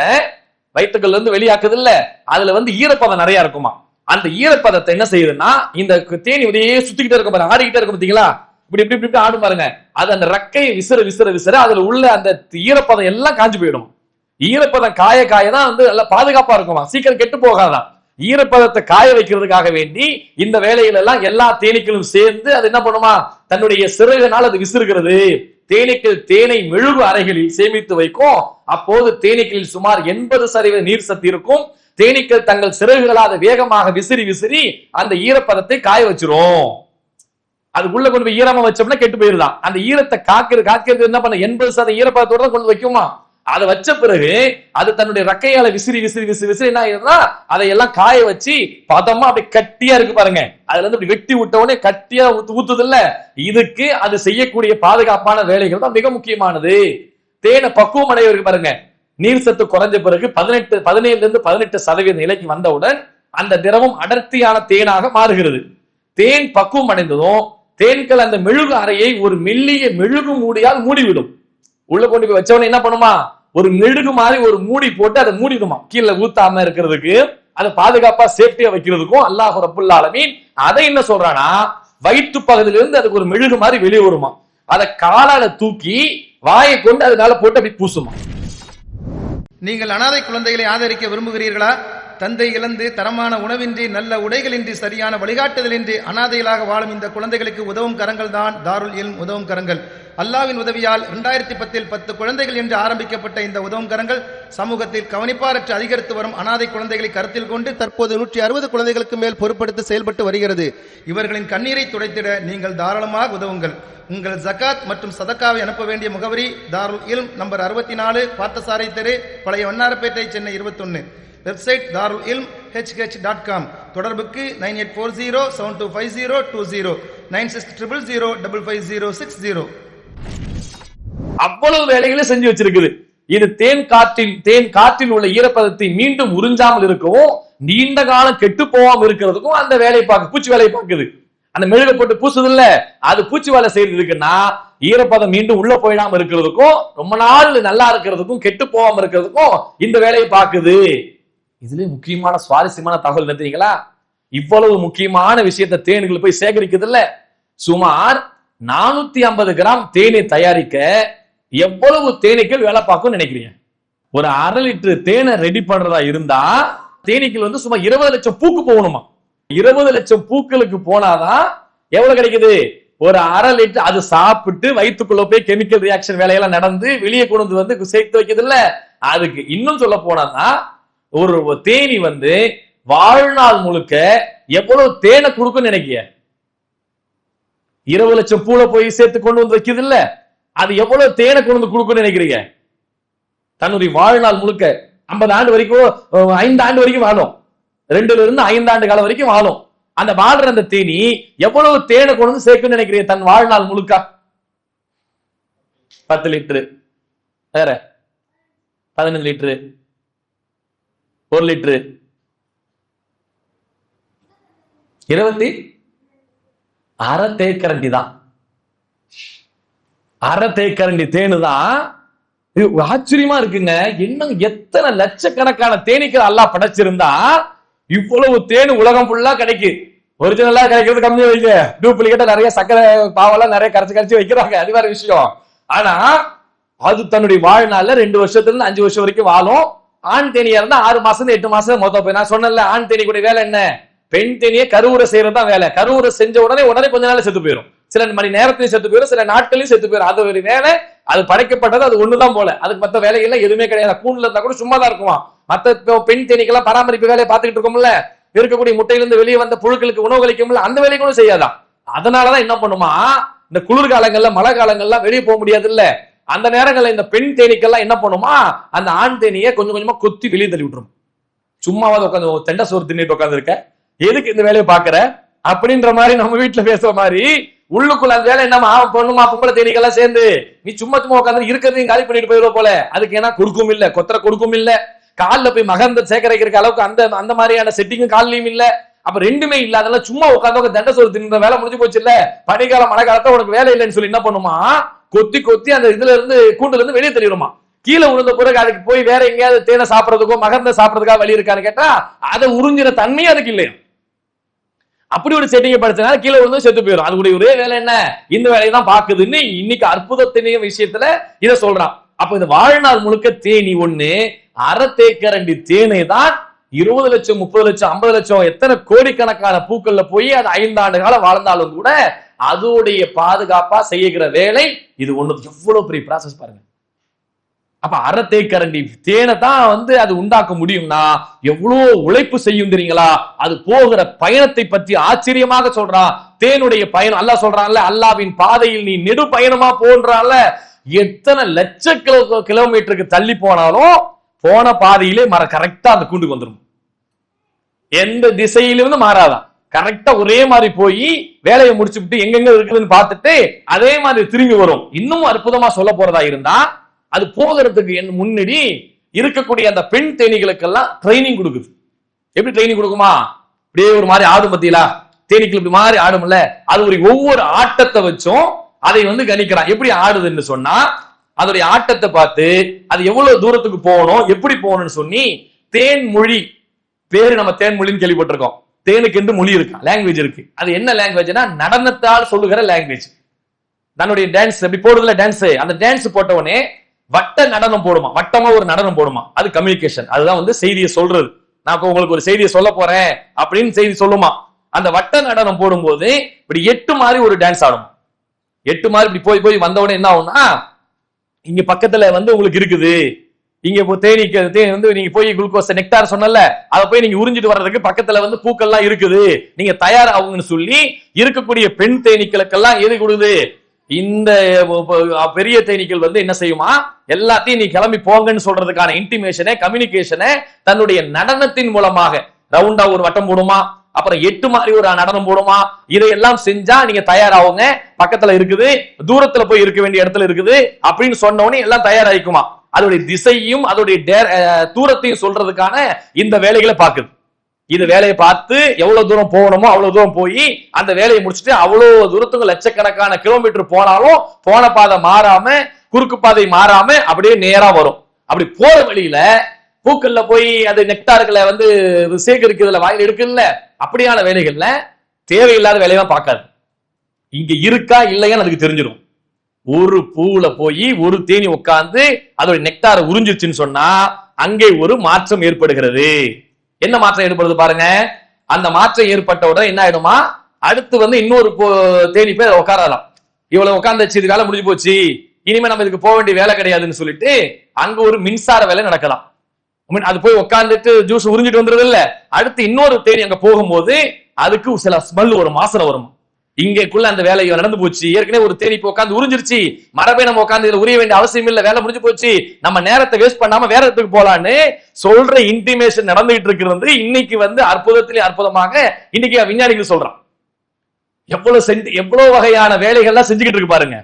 வயிற்றுக்கள்ல இருந்து வெளியாக்குது இல்ல, அதுல ஈரப்பதம் நிறைய இருக்குமா. அந்த ஈரப்பதத்தை என்ன செய்யுதுன்னா இந்த தேனி இதையே சுத்திக்கிட்டே இருக்கும் பாருங்க, ஆடிக்கிட்டே இருக்கும் பாத்தீங்களா, இப்படி இப்படி இப்படி ஆடும் பாருங்க. அது அந்த ரெக்கையை விசிற விசிற விசிற அதுல உள்ள அந்த ஈரப்பதம் எல்லாம் காஞ்சு போயிடும். ஈரப்பதம் காய காயதான் நல்லா பாதுகாப்பா இருக்குமா, சீக்கிரம் கெட்டு போகாதான். ஈரப்பதத்தை காய வைக்கிறதுக்காக வேண்டி இந்த வேலைகள் எல்லாம் எல்லா தேனீக்களும் சேர்ந்து அது என்ன பண்ணுமா, தன்னுடைய சிறகுனால் அது விசிறுகிறது. தேனீக்கள் தேனை மெழுகு அறைகளில் சேமித்து வைக்கும். அப்போது தேனீக்களில் சுமார் 80% நீர் சத்து இருக்கும். தேனீக்கள் தங்கள் சிறகுகளால் வேகமாக விசிறி விசிறி அந்த ஈரப்பதத்தை காய வச்சிரும். அதுக்குள்ள கொண்டு போய் ஈரமா வச்சோம்னா கெட்டு போயிருதான். அந்த ஈரத்தை காக்கிறது என்ன பண்ண 80% ஈரப்பதத்தோட கொண்டு வைக்குமா. அதை வச்ச பிறகு அது தன்னுடைய ரெக்கையால விசிறி விசிறி விசிறி விசிறி என்ன ஆயிருந்தா அதையெல்லாம் காய வச்சு பதமா அப்படி கட்டியா இருக்கு பாருங்க. அதுல இருந்து அப்படி வெட்டி விட்ட உடனே கட்டியா ஊத்துது இல்ல, இதுக்கு அது செய்யக்கூடிய பாதுகாப்பான வேலைகள் தான் மிக முக்கியமானது. தேனை பக்குவம் அடைவதற்கு பாருங்க, நீர் சத்து குறைஞ்ச பிறகு 17% நிலைக்கு வந்தவுடன் அந்த திரவம் அடர்த்தியான தேனாக மாறுகிறது. தேன் பக்குவம் அடைந்ததும் தேன்கள் அந்த மெழுகு அறையை ஒரு மெல்லிய மெழுகு மூடியால் மூடிவிடும். உள்ள கொண்டு போய் வச்சவன என்ன பண்ணுமா, ஒரு மெழுகு மாதிரி ஒரு மூடி போட்டு அதை மூடிடுமா, கீழே ஊத்தாம இருக்கிறதுக்கு, அதை பாதுகாப்பா சேஃப்டியா வைக்கிறதுக்கும். அல்லாஹ் ரப்புல் ஆலமீன் அதை என்ன சொல்றானா, வயிற்று பகுதியிலிருந்து அதுக்கு ஒரு மெழுகு மாதிரி வெளியே வருமா, அதை காலால தூக்கி வாயை கொண்டு அதனால போட்டு அப்படி பூசுமா. நீங்கள் அனாதை குழந்தைகளை ஆதரிக்க விரும்புகிறீர்களா? தந்தை இழந்து தரமான உணவின்றி நல்ல உடைகளின்றி சரியான வழிகாட்டுதலின்றி அனாதைகளாக வாழும் இந்த குழந்தைகளுக்கு உதவும் கரங்கள் தான் தாருல் இல்ம் உதவும் கரங்கள். அல்லாஹ்வின் உதவியால் 2010 10 குழந்தைகள் என்று ஆரம்பிக்கப்பட்ட இந்த உதவும் கரங்கள் சமூகத்தில் கவனிப்பாரற்று அதிகரித்து வரும் அனாதை குழந்தைகளை கருத்தில் கொண்டு தற்போது 160 குழந்தைகளுக்கு மேல் பொறுப்படுத்தி செயல்பட்டு வருகிறது. இவர்களின் கண்ணீரை துடைத்திட நீங்கள் தாராளமாக உதவுங்கள். உங்கள் ஜகாத் மற்றும் சதக்காவை அனுப்ப வேண்டிய முகவரி தாருல் இல்ம் நம்பர் 64 பார்த்தசாரை தெரு, பழைய வண்ணாரப்பேட்டை, சென்னை 21. வெப்சைட் தாருல் இல்ம் hh.com. தொடர்புக்கு 9840725020 9600055060. அவ்வளவு வேலைகளை செஞ்சு வச்சிருக்குது. இது தேன் காற்றில் உள்ள ஈரப்பதத்தை மீண்டும் உறிஞ்சாமல் இருக்கவும் நீண்ட காலம் கெட்டு போகாமல் இருக்கிறதுக்கும் அந்த வேலை பூச்சி வேலை பார்க்குது. அந்த மெழுகை போட்டு பூசுது இல்ல, அது பூச்சி வேலை செய்யறதுக்குன்னா ஈரப்பதம் மீண்டும் உள்ள போயிடாம இருக்கிறதுக்கும் ரொம்ப நாள் நல்லா இருக்கிறதுக்கும் கெட்டு போகாம இருக்கிறதுக்கும் இந்த வேலையை பார்க்குது. இதுல முக்கியமான சுவாரஸ்யமான தகவல் என்ன தெரியுங்களா, இவ்வளவு முக்கியமான விஷயத்தை தேன்கள் போய் சேகரிக்குது இல்ல, சுமார் 450 கிராம் தேனை தயாரிக்க எவ்வளவு தேனீக்கள் வேலை பார்க்கும் நினைக்கிறீங்க? ஒரு 1/2 லிட்டர் தேனை ரெடி பண்றதா இருந்தா தேனீக்கள் சுமார் 20 லட்சம் பூக்கு போகணுமா. 20 லட்சம் பூக்களுக்கு போனாதான் எவ்வளவு கிடைக்குது, ஒரு 1/2 லிட்டர். அது சாப்பிட்டு வயிற்றுக்குள்ள போய் கெமிக்கல் ரியாக்ஷன் வேலையெல்லாம் நடந்து வெளியே கொண்டு வந்து சேர்த்து வைக்கிறது இல்ல. அதுக்கு இன்னும் சொல்ல போனா ஒரு தேனி வாழ்நாள் முழுக்க எவ்வளவு தேனை கொடுக்கும் நினைக்கிய? 20 லட்சம் பூளை போய் சேர்த்து கொண்டு வந்து வைக்குது இல்ல, அது எவ்வளவு தேனை கொண்டு வந்து கொடுக்குன்னு நினைக்கிறீங்க? தன்னுடைய வாழ்நாள் முழுக்க 50 ஆண்டு வரைக்கும் 5 ஆண்டு வரைக்கும் வாழும், 2ல இருந்து 5 ஆண்டு காலம் வரைக்கும் வாழும். அந்த வாழ்ற அந்த தேனி எவ்வளவு தேனை கொண்டு வந்து சேர்க்குன்னு நினைக்கிறீங்க தன் வாழ்நாள் முழுக்க? 10 லிட்டரு, வேற 15 லிட்டரு, 1 லிட்டரு, 20 அரை தேக்கரண்டி தான். அரை தேக்கரண்டி தேனு தான். ஆச்சரியமா இருக்குங்க. என்ன எத்தனை லட்சக்கணக்கான தேனீக்கள் அல்லாஹ் படைச்சிருந்தா இவ்வளவு தேனு உலகம் ஃபுல்லா கிடைக்கும். ஒரிஜினலா கிடைக்கிறது கம்மியா வைக்க, டூப்ளிகேட்டா நிறைய சக்கரை பாவெல்லாம் நிறைய கரைச்சு வைக்கிறாங்க, அது வேற விஷயம். ஆனா அது தன்னுடைய வாழ்நாள்ல 2 வருஷத்துல இருந்து 5 வருஷம் வரைக்கும் வாழும். ஆண் தேனியா இருந்தா 6 மாசம் 8 மாசம் மொத்தம் போய். நான் சொன்னேன்ல, ஆண் தேனி கூட வேலை என்ன? பெண் தேனியை கருவுரை செய்யறதுதான் வேலை. கருவுரை செஞ்ச உடனே கொஞ்ச நாள் செத்து போயிடும், சில மணி நேரத்திலையும் செத்து போயிடும், சில நாட்களையும் செத்து போயிடும். அது ஒரு வேலை, அது படைக்கப்பட்டது அது ஒண்ணுதான் போல. அதுக்கு மத்த வேலைகள்லாம் எதுவுமே கிடையாது. கூண்டுல இருந்தா கூட சும்மா தான் இருக்குமா. மத்த பெண் தேனிக்கெல்லாம் பராமரிப்பு வேலையை பார்த்துக்கிட்டு இருக்கோம்ல, இருக்கக்கூடிய முட்டையிலிருந்து வெளியே வந்த புழுக்களுக்கு உணவு அளிக்கும்ல, அந்த வேலையை கூட செய்யாதான். அதனாலதான் என்ன பண்ணுமா, இந்த குளிர்காலங்கள்ல மழை காலங்கள்லாம் வெளியே போக முடியாது இல்ல, அந்த நேரங்கள்ல இந்த பெண் தேனீக்கெல்லாம் என்ன பண்ணுமா, அந்த ஆண் தேனியை கொஞ்சம் கொஞ்சமா கொத்தி வெளியே தள்ளி விட்டுரும். சும்மாவது உட்காந்து தெண்டை சோறு தின்னுட்டு உட்காந்து இருக்க, எதுக்கு இந்த வேலையை பாக்குற அப்படின்ற மாதிரி நம்ம வீட்டுல பேசுற மாதிரி உள்ளுக்குள்ள அந்த வேலை என்னமா பொண்ணுமா பொம்பளை தேனீக்கெல்லாம் சேர்ந்து நீ சும்மா உட்காந்து இருக்கிறதையும் காலி பண்ணிட்டு போயிடுவோம் போல. அதுக்கு ஏன்னா கொடுக்கும் இல்ல, கொத்தரை கொடுக்கும் இல்ல, காலில் போய் மகந்த சேகரிக்கிற அளவுக்கு அந்த மாதிரியான செட்டிங்கும் காலிலையும் இல்ல. அப்ப ரெண்டுமே இல்ல. அதெல்லாம் சும்மா உட்காந்து தண்டை சோறு தின்ற வேலை முடிஞ்சு போச்சு இல்ல. பனிக்காலம் மழை காலத்துல உனக்கு வேலை இல்லைன்னு சொல்லி என்ன பண்ணுமா, கொத்தி கொத்தி அந்த இதுல இருந்து கூண்டுல இருந்து வெளியே தெரியுமா. கீழே விழுந்த பிறகு அதுக்கு போய் வேற எங்கேயாவது தேனை சாப்பிடறதுக்கோ மகந்த சாப்பிடறதுக்காக வழி இருக்கான்னு கேட்டா அதை உறிஞ்சிற தன்மையும் அதுக்கு இல்லையா. அப்படி ஒரு செட்டிங்கை படிச்சனால கீழே விழுந்து செத்து போயிடும். அதுடைய ஒரே வேலை என்ன, இந்த வேலையை தான் பாக்குதுன்னு இன்னைக்கு அற்புதத்தினைய விஷயத்துல இதை சொல்றான். அப்ப இந்த வாழ்நாள் முழுக்க தேனி ஒண்ணு, அரை தேக்கரண்டி தேனை தான் 20 லட்சம் 30 லட்சம் 50 லட்சம் எத்தனை கோடிக்கணக்கான பூக்கள்ல போய் அது 5 ஆண்டு காலம் வாழ்ந்தாலும் கூட அதோடைய பாதுகாப்பா செய்கிற வேலை இது ஒண்ணு. எவ்வளவு பெரிய ப்ராசஸ் பாருங்க. அப்ப அரை தேக்கரண்டி தேனை தான் அது உண்டாக்க முடியும்னா எவ்வளவு உழைப்பு செய்யும் தெரியுங்களா. அது போகிற பயணத்தை பற்றி ஆச்சரியமாக சொல்றான். தேனுடைய பயணம் அல்லாஹ் சொல்றான்ல, அல்லாஹ்வின் பாதையில் நீ நெடு பயணமா போன்றான்ல, எத்தனை லட்ச கிலோமீட்டருக்கு தள்ளி போனாலும் போன பாதையிலே கரெக்டா அந்த கூண்டுக்கு வந்துடும். எந்த திசையிலிருந்து மாறாதான், கரெக்டா ஒரே மாதிரி போய் வேலையை முடிச்சுட்டு எங்கெங்க இருக்குதுன்னு பார்த்துட்டு அதே மாதிரி திரும்பி வரும். இன்னும் அற்புதமா சொல்ல போறதா இருந்தா அது போகிறதுக்கு முன்னாடி இருக்கக்கூடிய அந்த பெண் தேனீகளுக்கெல்லாம் ட்ரைனிங் கொடுக்குது. எப்படி ட்ரைனிங் கொடுக்குமா, அப்படியே ஒரு மாதிரி ஆடும் பத்தியா, தேனீக்கள் இப்படி மாதிரி ஆடும்ல, அது ஒரு ஒவ்வொரு ஆட்டத்தை வச்சும் அதை கணிக்கிறான். எப்படி ஆடுதுன்னு சொன்னா அதோடைய ஆட்டத்தை பார்த்து அது எவ்வளவு தூரத்துக்கு போகணும் எப்படி போகணும்னு சொல்லி தேன் மொழி பேரு நம்ம தேன் மொழின்னு கேள்விப்பட்டிருக்கோம். தேனுக்கு என்று மொழி இருக்கு, லாங்குவேஜ் இருக்கு. அது என்ன லாங்குவேஜ்னா நடனத்தால் சொல்லுகிற லாங்குவேஜ். தன்னுடைய டான்ஸ் அப்படி போடுறதுல டான்ஸ், அந்த டான்ஸ் போட்ட உடனே வட்ட நடனம் போடுமா, வட்டமா ஒரு நடனம் போடுமா, அது கம்யூனிகேஷன். அதுதான் செய்தியை சொல்றது. நான் உங்களுக்கு ஒரு செய்தியை சொல்ல போறேன் அப்படின்னு செய்தி சொல்லுமா. அந்த வட்ட நடனம் போடும்போது இப்படி 8 மாதிரி ஒரு டான்ஸ் ஆடும். 8 மாதிரி இப்படி போய் போய் வந்த உடனே என்ன ஆகும்னா, இங்க பக்கத்துல உங்களுக்கு இருக்குது, இங்க தேனீக்கு நீங்க போய் குளுக்கோஸ் நெக்டார் சொன்னல, அதை போய் நீங்க உறிஞ்சிட்டு வர்றதுக்கு பக்கத்துல பூக்கள்லாம் இருக்குது, நீங்க தயாராகுங்கன்னு சொல்லி இருக்கக்கூடிய பெண் தேனீக்களுக்கெல்லாம் எது கொடுக்குது, இந்த பெரிய தேனீக்கள் என்ன செய்யுமா, எல்லாத்தையும் நீ கிளம்பி போங்கன்னு சொல்றதுக்கான இன்டிமேஷனை கம்யூனிகேஷனை தன்னுடைய நடனத்தின் மூலமாக ரவுண்டா ஒரு வட்டம் போடுமா, அப்புறம் 8 மாதிரி ஒரு நடனம் போடுமா. இதையெல்லாம் செஞ்சா நீங்க தயாராகுங்க, பக்கத்துல இருக்குது, தூரத்துல போய் இருக்க வேண்டிய இடத்துல இருக்குது அப்படின்னு சொன்ன உடனே எல்லாம் தயாராகிக்குமா. அதோடைய திசையும் அதோடைய தூரத்தையும் சொல்றதுக்கான இந்த வேலைகளை பாக்குது. இது வேலையை பார்த்து எவ்வளவு தூரம் போகணுமோ அவ்வளவு தூரம் போய் அந்த வேலையை முடிச்சுட்டு அவ்வளவு தூரத்துக்கு லட்சக்கணக்கான கிலோமீட்டர் போனாலும் போன பாதை மாறாம குறுக்கு பாதை மாறாம அப்படியே நேரா வரும். அப்படி போற வழியில பூக்கள்ல போய் அது நெக்டார்களை சேகரிக்கிறதுல வாயில் இருக்குல்ல, அப்படியான வேலைகள்ல தேவையில்லாத வேலையெல்லாம் பார்க்காது. இங்க இருக்கா இல்லையான்னு அதுக்கு தெரிஞ்சிடும். ஒரு பூவுல போய் ஒரு தேனி உட்கார்ந்து அதோட நெக்டாரை உறிஞ்சிருச்சுன்னு சொன்னா அங்கே ஒரு மாற்றம் ஏற்படுகிறது. என்ன மாற்றம் ஏற்படுது பாருங்க. அந்த மாற்றம் ஏற்பட்ட உடனே என்ன ஆயிடுமா, அடுத்து இன்னொரு தேனி போய் உட்காரலாம். இவ்வளவு உட்கார்ந்துச்சு, இது வேலை முடிஞ்சு போச்சு, இனிமே நம்ம இதுக்கு போக வேண்டிய வேலை கிடையாதுன்னு சொல்லிட்டு அங்க ஒரு மின்சார வேலை நடக்கலாம். அது போய் உட்கார்ந்துட்டு ஜூஸ் உறிஞ்சிட்டு வந்துருது இல்ல, அடுத்து இன்னொரு தேனி அங்க போகும்போது அதுக்கு சில ஸ்மெல் வரும், வாசனை வரும். இங்கக்குள்ள அந்த வேலை நடந்து போச்சு. ஏற்கனவே ஒரு தேனி உட்காந்து உறிஞ்சிருச்சு, மரபே நம்ம உட்காந்து இதுல உரிய வேண்டிய அவசியம் இல்ல, வேலை முடிஞ்சு போச்சு, நம்ம நேரத்தை வேஸ்ட் பண்ணாம வேற இடத்துக்கு போலான்னு சொல்ற இன்டிமேஷன் நடந்துகிட்டு இருக்கிறது. இன்னைக்கு அற்புதத்திலே அற்புதமாக இன்னைக்கு விஞ்ஞானிகள் சொல்றான். எவ்வளவு வகையான வேலைகள்லாம் செஞ்சுக்கிட்டு இருக்கு பாருங்க.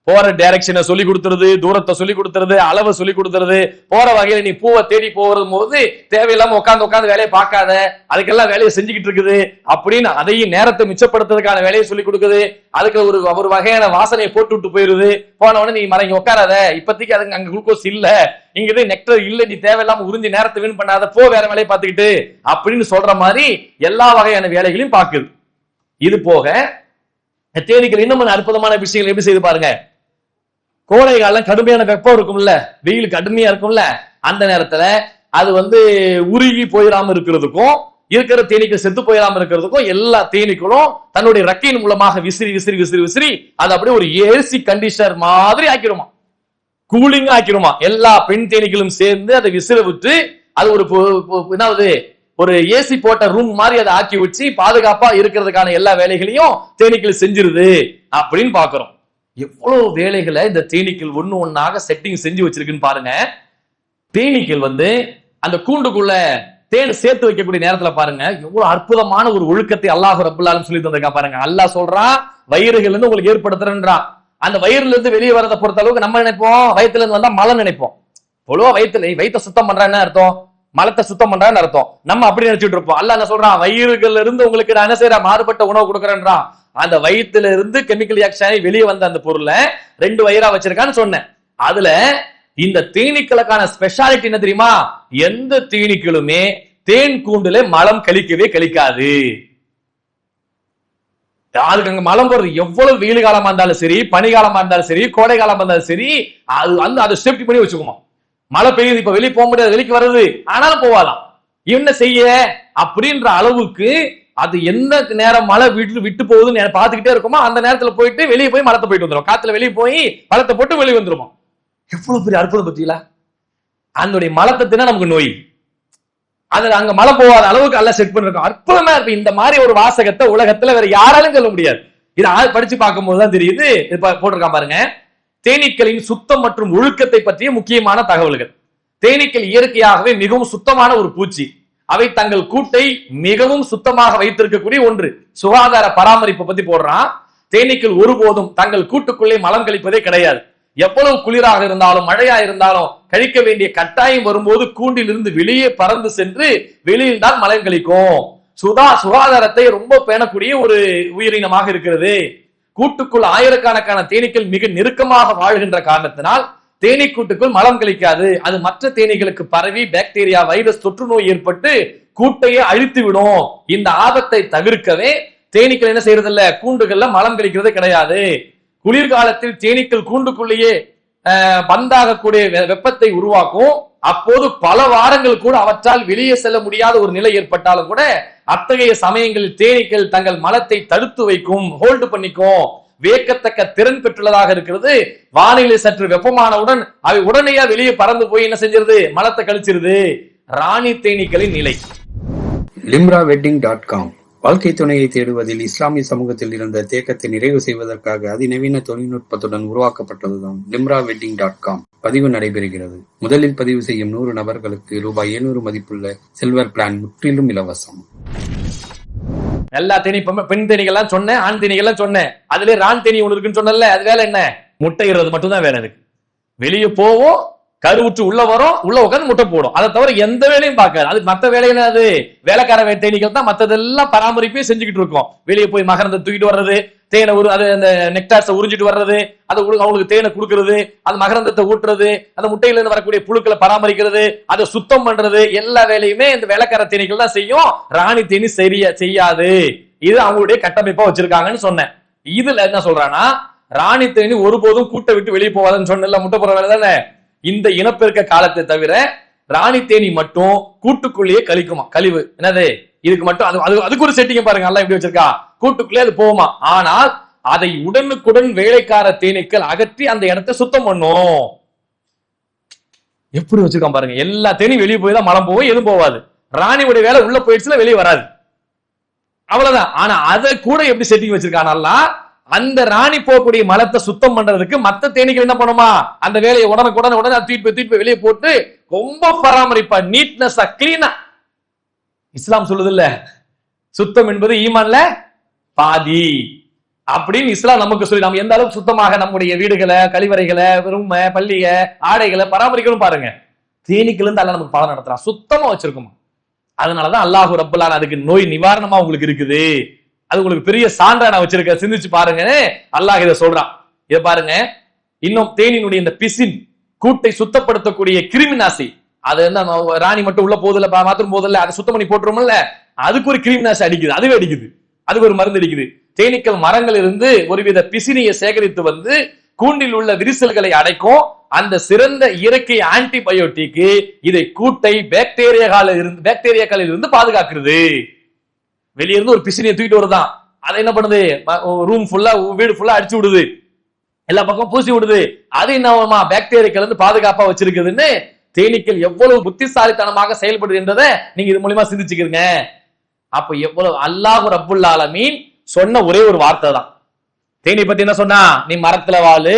போற டைரக்ஷனை சொல்லி கொடுத்துறது, தூரத்தை சொல்லி கொடுத்துறது, அளவை சொல்லி கொடுத்துறது, போற வகையில நீ பூவை தேடி போது தேவையில்லாம உட்காந்து வேலையை பார்க்காத, அதுக்கெல்லாம் வேலையை செஞ்சுக்கிட்டு இருக்குது அப்படின்னு அதையும் நேரத்தை மிச்சப்படுத்துறதுக்கான வேலையை சொல்லி கொடுக்குது. அதுக்கு ஒரு வகையான வாசனையை போட்டு விட்டு போயிருது. போன உடனே நீ மரம் இங்க உட்காராத, இப்பத்திக்கு அதுக்கு அங்க குளுக்கோஸ் இல்ல, இங்க நெக்டர் இல்ல, நீ தேவையில்லாம உறிஞ்சி நேரத்தை வீண் பண்ணாத, போ வேற வேலையை பார்த்துக்கிட்டு அப்படின்னு சொல்ற மாதிரி எல்லா வகையான வேலைகளையும் பார்க்குது. இது போக தேனீக்கள் இன்னும் அற்புதமான விஷயங்கள் எப்படி செய்து பாருங்க. கோடை காலம் கடுமையான வெப்பம் இருக்கும்ல, வெயில் கடுமையா இருக்கும்ல, அந்த நேரத்துல அது உருகி போயிடாம இருக்கிறதுக்கும் இருக்கிற தேனீக்கள் செத்து போயிடாம இருக்கிறதுக்கும் எல்லா தேனீக்களும் தன்னுடைய ரெக்கையின் மூலமாக விசிறி விசிறி விசிறி விசிறி அது அப்படியே ஒரு ஏசி கண்டிஷனர் மாதிரி ஆக்கிடுமா, கூலிங்கா ஆக்கிடுமா. எல்லா பெண் தேனீக்களும் சேர்ந்து அதை விசிற விட்டு அது ஒரு ஏசி போட்ட ரூம் மாதிரி அதை ஆக்கி வச்சு பாதுகாப்பா இருக்கிறதுக்கான எல்லா வேலைகளையும் தேனீக்கள் செஞ்சிருது அப்படின்னு பாக்குறோம். எவ்வளவு வேலைகளை இந்த தேனீக்கள் ஒண்ணு ஒன்னாக செட்டிங் செஞ்சு வச்சிருக்குன்னு பாருங்க. தேனீக்கள் அந்த கூண்டுக்குள்ள தேன் சேர்த்து வைக்கக்கூடிய நேரத்துல பாருங்க எவ்வளவு அற்புதமான ஒரு ஒழுக்கத்தை அல்லாஹ் ரப்பல் ஆலமீன் சொல்லி தந்திருக்கா பாருங்க. அல்லாஹ் சொல்றான் வயிறுகள் இருந்து உங்களுக்கு ஏற்படுத்துறேன்றான். அந்த வயிறுல இருந்து வெளியே வரதை பொறுத்த அளவுக்கு நம்ம நினைப்போம் வயிற்றுல இருந்து வந்தா மலம் நினைப்போம். பொதுவா வயிற்றை சுத்தம் பண்றா என்ன அர்த்தம், மலத்தை சுத்தம் பண்றான்னு அர்த்தம். நம்ம அப்படி நினைச்சிட்டு இருப்போம். அல்லாஹ் என்ன சொல்றான், வயிறுகள் இருந்து உங்களுக்கு நான் என்ன செய்யறேன், மாறுபட்ட உணவு கொடுக்குறேன்றான். அந்த வயிற்றுல இருந்து கெமிக்கல் ரியாக்ஷன் வெளியே வந்த அந்த பொருளை 2 வயிறா வச்சிருக்கான்னு சொன்னேன். அதுல இந்த தேனீக்களுக்கான ஸ்பெஷாலிட்டி என்ன தெரியுமா, எந்த தேனீக்களுமே தேன் கூண்டுல மலம் கழிக்கவே கழிக்காது. அதுக்கு அங்க மலம் போறது எவ்வளவு வெயில் காலமா இருந்தாலும் சரி, பனிகாலமா இருந்தாலும் சரி, கோடை காலமா இருந்தாலும் சரி, அது அதை சேஃப்டி பண்ணி வச்சுக்குமா. மழை பெய்யுது, இப்ப வெளியே போக முடியாது, வெளிக்கு வருது, ஆனாலும் போவாதான். என்ன செய்ய அப்படின்ற அளவுக்கு அது எந்த நேரம் மழை விட்டு போகுதுன்னு பாத்துக்கிட்டே இருக்குமோ அந்த நேரத்துல போயிட்டு வெளியே போய் மலத்தை போயிட்டு வந்துடும். காத்துல வெளியே போய் மலத்தை போட்டு வெளியே வந்துருமா. எவ்வளவு பெரிய அற்புதம் பத்தியில. அதனுடைய மலத்தை தின்னா நமக்கு நோய், அது அங்க மழை போகாத அளவுக்கு எல்லாம் செட் பண்ணிருக்கோம். அற்புதமா இருக்கு. இந்த மாதிரி ஒரு வாசகத்தை உலகத்துல வேற யாராலும் சொல்ல முடியாது. இதை படிச்சு பார்க்கும் போதுதான் தெரியுது. போட்டிருக்கான் பாருங்க, தேனீக்களின் சுத்தம் மற்றும் ஒழுக்கத்தை பற்றிய முக்கியமான தகவல்கள். தேனீக்கள் இயற்கையாகவே மிகவும் சுத்தமான ஒரு பூச்சி. அவை தங்கள் கூட்டை மிகவும் சுத்தமாக வைத்திருக்கக்கூடிய ஒன்று. சுகாதார பராமரிப்பை பத்தி போடுறான். தேனீக்கள் ஒருபோதும் தங்கள் கூட்டுக்குள்ளே மலம் கழிப்பதே கிடையாது. எவ்வளவு குளிராக இருந்தாலும் மழையா இருந்தாலும் கழிக்க வேண்டிய கட்டாயம் வரும்போது கூண்டில் இருந்து வெளியே பறந்து சென்று வெளியில் தான் மலம் கழிக்கும். சுகாதாரத்தை ரொம்ப பேணக்கூடிய ஒரு உயிரினமாக இருக்கிறது. கூட்டுக்குள் ஆயிரக்கணக்கான தேனீக்கள் மிக நெருக்கமாக வாழ்கின்ற காரணத்தினால் தேனீக்கூட்டுக்குள் மலம் கழிக்காது. அது மற்ற தேனீகளுக்கு பரவி பாக்டீரியா வைரஸ் தொற்று நோய் ஏற்பட்டு கூட்டையே அழித்து விடும். இந்த ஆபத்தை தவிர்க்கவே தேனீக்கள் என்ன செய்யறதில்ல, கூண்டுகள்ல மலம் கழிக்கிறது கிடையாது. குளிர்காலத்தில் தேனீக்கள் கூண்டுக்குள்ளேயே பந்தாகக்கூடிய வெப்பத்தை உருவாக்கும். அப்போது பல வாரங்கள் கூட அவற்றால் வெளியே செல்ல முடியாத ஒரு நிலை ஏற்பட்டாலும் கூட அத்தகைய சமயங்களில் தேனீக்கள் தங்கள் மலத்தை தடுத்து வைக்கும், ஹோல்டு பண்ணிக்கும். வியக்கத்தக்க திறன் பெற்றுள்ளதாக இருக்கிறது. வானிலை சற்று வெப்பமானவுடன் அவை உடனடியா வெளியே பறந்து போய் என்ன செஞ்சிருது, மலத்தை கழிச்சிருது. ராணி தேனீக்களின் நிலை. limrawedding.com வாழ்க்கை துணையை தேடுவதில் இஸ்லாமிய சமூகத்தில் இருந்த தேக்கத்தை நிறைவு செய்வதற்காக அதிநவீன தொழில்நுட்பத்துடன் உருவாக்கப்பட்டதுதான் limrawedding.com. பதிவு நடைபெறுகிறது. முதலில் பதிவு செய்யும் 100 நபர்களுக்கு ரூபாய் 700 மதிப்புள்ள சில்வர் பிளான் முற்றிலும் இலவசம். எல்லா தேனி பெண் தேனிகள்லாம் சொன்னேன், ஆண் தேனிகள்லாம் சொன்னேன். அதுல ராண் தேனி ஒண்ணு இருக்குன்னு சொன்னல, அது வேலை என்ன, முட்டையிறது மட்டும்தான் வேலை. இருக்கு வெளியே போவோம், கருவுற்று உள்ள வரும், உள்ள உட்காந்து முட்டை போடும். அதை தவிர எந்த வேலையும் பார்க்காது. அது மத்த வேலைன்னா அது வேலைக்கார தேனீக்கள் தான் மத்ததெல்லாம் பராமரிப்பே செஞ்சுக்கிட்டு இருக்கோம். வெளியே போய் மகரந்த தூக்கிட்டு வர்றது, தேனை அது அந்த நெக்டார்ஸை உறிஞ்சிட்டு வர்றது, அது அவங்களுக்கு தேனை கொடுக்கறது, அது மகரந்தத்தை ஊட்டுறது, அந்த முட்டையில இருந்து வரக்கூடிய புழுக்களை பராமரிக்கிறது, அதை சுத்தம் பண்றது, எல்லா வேலையுமே இந்த வேலைக்கார தேனீக்கள் தான் செய்யும். ராணி தேனி சரியா செய்யாது. இது அவங்களுடைய கட்டமைப்பா வச்சிருக்காங்கன்னு சொன்னேன். இதுல என்ன சொல்றானா, ராணி தேனி ஒருபோதும் கூட்டை விட்டு வெளியே போவாதுன்னு சொன்ன முட்டை போற வேலை தானே. இந்த இனப்பெருக்க காலத்தை தவிர ராணி தேனி மட்டும் கூட்டுக்குள்ளேயே கழிக்குமா. கழிவு என்னது, இதுக்கு மட்டும் அதுக்கு ஒரு செட்டிங் பாருங்க, எல்லாம் எப்படி வச்சிருக்கா, கூட்டுக்குள்ளே அது போகுமா. ஆனால் அதை உடனுக்குடன் வேலைக்கார தேனீக்கள் அகற்றி அந்த இடத்தை சுத்தம் பண்ணும். எப்படி வச்சிருக்கான் பாருங்க. எல்லா தேனியும் வெளியே போய் தான் மலம் போகும், எதுவும் போவாது. ராணியுடைய வேலை உள்ள போயிடுச்சுல வெளியே வராது. அவ்வளவுதான். ஆனா அதை கூட எப்படி செட்டிங் வச்சிருக்கானா, அந்த ராணி போகக்கூடிய மலத்தை சுத்தம் பண்றதுக்கு மத்த தேனீக்கள் என்ன பண்ணுமா, அந்த வேலையை உடனே தூக்கி போய் வெளியே போட்டு ரொம்ப பராமரிப்பா, நீட்னஸா கிளீனா. இஸ்லாம் சொல்லுது இல்ல, சுத்தம் என்பது ஈமான்ல பாதி அப்படின்னு இஸ்லாம் நமக்கு சொல்லி, நம்ம எந்த அளவுக்கு சுத்தமாக நம்முடைய வீடுகளை, கழிவறைகளை, ரூம, பள்ளிய, ஆடைகளை பராமரிக்கணும் பாருங்க. தேனீக்கள் இருந்து அல்ல நமக்கு பாடம் நடத்துறான், சுத்தமா வச்சிருக்குமா. அதனாலதான் அல்லாஹ் ரப்பல் ஆலமீன் அதுக்கு நோய் நிவாரணமா உங்களுக்கு இருக்குது. அது உங்களுக்கு பெரிய சான்றா நான் வச்சிருக்க, சிந்திச்சு பாருங்க. அல்லாஹ் இதை சொல்றான். இதை பாருங்க, இன்னும் தேனினுடைய இந்த பிசின் கூட்டை சுத்தப்படுத்தக்கூடிய கிருமிநாசி, அது என்ன ராணி மட்டும் உள்ள போதில்ல, மாத்திரம் போதில்ல, அதை சுத்தம் பண்ணி போட்டுருமல்ல, அதுக்கு ஒரு கிருமிநாசி அடிக்குது, அதுவே அடிக்குது, அதுக்கு ஒரு மருந்து அடிக்குது. தேனீக்கள் மரங்கள் இருந்து ஒருவித பிசினியை சேகரித்து வந்து கூண்டில் உள்ள விரிசல்களை அடைக்கும். அந்த சிறந்த இயற்கை ஆன்டிபயோட்டிக் இதை கூட்டை பாக்டீரியாக்களில் இருந்து பாதுகாக்கிறது. வெளியிருந்து ஒரு பிசினியை தூக்கிட்டு வருதான், அதை என்ன பண்ணுது, ரூம் ஃபுல்லா, வீடு ஃபுல்லா அடிச்சு விடுது, எல்லா பக்கம் பூசி விடுது. அது என்னமா பாக்டீரியாக்கள் இருந்து பாதுகாப்பா வச்சிருக்குதுன்னு தேனீக்கள் எவ்வளவு புத்திசாலித்தனமாக செயல்படுகின்றதை நீங்க இது மூலமா சிந்திச்சுக்கிறீங்க. அப்ப எவ்வளவு அல்லாஹ் ரப்புல் ஆலமீன் சொன்ன ஒரே ஒரு வார்த்தை தான். தேனி பத்தி என்ன சொன்னா, நீ மரத்துல வாழு,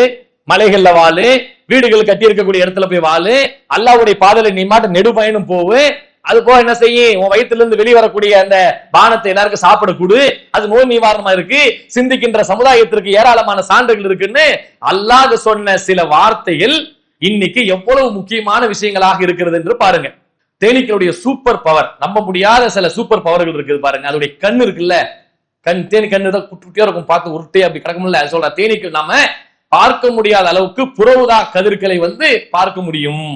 மலைகள்ல வாழு, வீடுகள் கட்டி இருக்கக்கூடிய இடத்துல போய் வாழு, அல்லாஹ்வுடைய பாதையில நீ மாட்ட நெடு பயணம் போவு. அது போக என்ன செய்யும், உன் வயிற்றுல இருந்து வெளிவரக்கூடிய அந்த பானத்தை எல்லாருக்கும் சாப்பிட கூடு, அது நோய் நிவாரணமா இருக்கு, சிந்திக்கின்ற சமுதாயத்திற்கு ஏராளமான சான்றுகள் இருக்குன்னு அல்லாஹ் சொன்ன சில வார்த்தைகள் இன்னைக்கு எவ்வளவு முக்கியமான விஷயங்களாக இருக்கிறது என்று பாருங்க. தேனீக்களுடைய சூப்பர் பவர், நம்ப முடியாத சில சூப்பர் பவர்கள் இருக்குது பாருங்க. அதோடைய கண்ணு இருக்குல்ல, தேனி கண்ணு தான் குட்டியா இருக்கும், பார்த்து உருட்டே அப்படி கிடக்கும்ல. அது சொல்ற தேனீக்கள் நாம பார்க்க முடியாத அளவுக்கு புற ஊதா கதிர்களை வந்து பார்க்க முடியும்.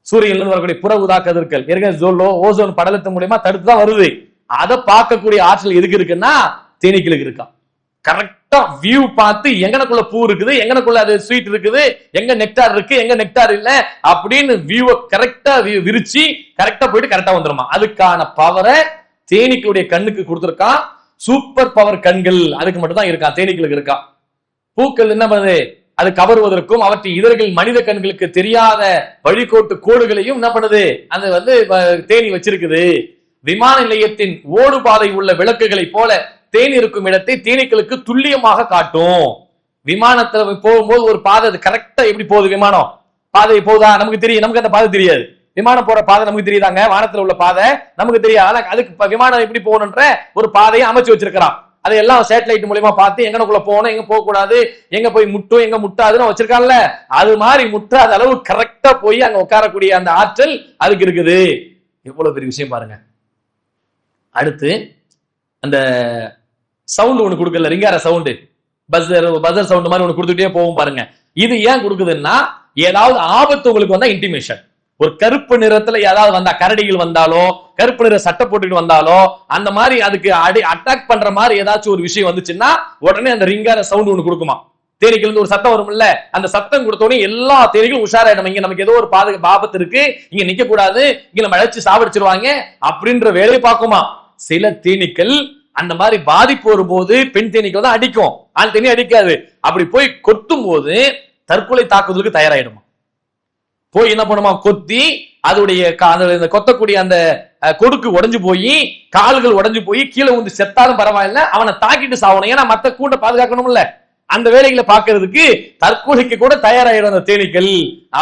சூரியன்ல வரக்கூடிய புற ஊதா கதிர்கள் ஓசோன் படலத்தின் மூலமா தடுத்துதான் வருது. அதை பார்க்கக்கூடிய ஆற்றல் எதுக்கு இருக்குன்னா தேனீக்களுக்கு இருக்கா. கரெக்டா வியூ பார்த்து எங்கனக்குள்ள பூ இருக்குது, எங்கனக்குள்ள அது ஸ்வீட் இருக்குது, எங்க நெக்டார் இருக்கு, எங்க நெக்டார் இல்ல அப்படின்னு வியூவை கரெக்டா விரிச்சு கரெக்டா போயிட்டு கரெக்டா வந்துருமா. அதுக்கான பவரை தேனீக்களுடைய கண்ணுக்கு கொடுத்திருக்கான். சூப்பர் பவர் கண்கள் அதுக்கு மட்டும் தான் இருக்கா, தேனீக்களுக்கு இருக்கா. பூக்கள் என்ன பண்ணுது, அது கவருவதற்கும் அவற்றை இதழ்கள் மனித கண்களுக்கு தெரியாத வழிகோட்டு கோடுகளையும் என்ன பண்ணுது, அந்த வந்து தேனி வச்சிருக்குது. விமான நிலையத்தின் ஓடுபாதை உள்ள விளக்குகளை போல தேனி இருக்கும் இடத்தை தேனீக்களுக்கு துல்லியமாக காட்டும். விமானத்துல போகும்போது ஒரு பாதை கரெக்டா எப்படி போகுது, விமானம் பாதை போகுதா நமக்கு தெரியும், நமக்கு அந்த பாதை தெரியாது. விமானம் போற பாதை நமக்கு தெரியுதாங்க, வானத்துல உள்ள பாதை நமக்கு தெரியாது. அதுக்கு விமானம் எப்படி போகணுன்ற ஒரு பாதையை அமைச்சு வச்சிருக்கிறான். அதையெல்லாம் சேட்டலைட் மூலமா பார்த்து எங்கனக்குள்ள போகணும், எங்க போக கூடாது, எங்க போய் முட்டும் எங்க முட்டாதுன்னு வச்சிருக்கான்ல, அது மாதிரி முட்டாத அளவு கரெக்டா போய் அங்க உட்காரக்கூடிய அந்த ஆற்றல் அதுக்கு இருக்குது. எவ்வளவு பெரிய விஷயம் பாருங்க. அடுத்து அந்த சவுண்ட் ஒண்ணு கொடுக்கல, ரிங்கார சவுண்டு, பஸ்ஸர் சவுண்ட் மாதிரி ஒண்ணு கொடுத்துட்டே போகும் பாருங்க. இது ஏன் கொடுக்குதுன்னா, ஏதாவது ஆபத்து உங்களுக்கு வந்தா இன்டிமேஷன். ஒரு கருப்பு நிறத்துல ஏதாவது வந்தா, கரடிகள் வந்தாலோ, கருப்பு நிற சட்டை போட்டுக்கிட்டு வந்தாலோ, அந்த மாதிரி அதுக்கு அட்டாக் பண்ற மாதிரி ஏதாச்சும் ஒரு விஷயம் வந்துச்சுன்னா உடனே அந்த ரிங்கார சவுண்ட் ஒண்ணு கொடுக்குமா. தேனீக்கள் இருந்து ஒரு சத்தம் வரும்ல, அந்த சத்தம் கொடுத்தோடனே எல்லா தேனீகளும் உஷாராயிடும், இங்க நமக்கு ஏதோ ஒரு ஆபத்து இருக்கு, இங்க நிக்க கூடாது, இங்க நம்ம அழைச்சு சாவடிச்சிருவாங்க அப்படின்ற வேலையை பார்க்குமா. சில தேனீக்கள் அந்த மாதிரி பாதிப்பு வரும்போது பெண் தேனீக்கள் தான் அடிக்கும், ஆண் தேனி அடிக்காது. அப்படி போய் கொத்தும் போது தற்கொலை தாக்குதலுக்கு தயாராயிடுமா. போய் என்ன பண்ணுமா, கொத்தி அதோடைய கொத்தக்கூடிய அந்த கொடுக்கு உடைஞ்சு போய், கால்கள் உடைஞ்சு போய் கீழே வந்து செத்தாலும் பரவாயில்ல, அவனை தாக்கிட்டு சாவணும், ஏன்னா மத்த கூட்ட பாதுகாக்கணும்ல. அந்த வேலைகளை பார்க்கறதுக்கு தற்கொலைக்கு கூட தயாராயிடும் அந்த தேனீக்கள்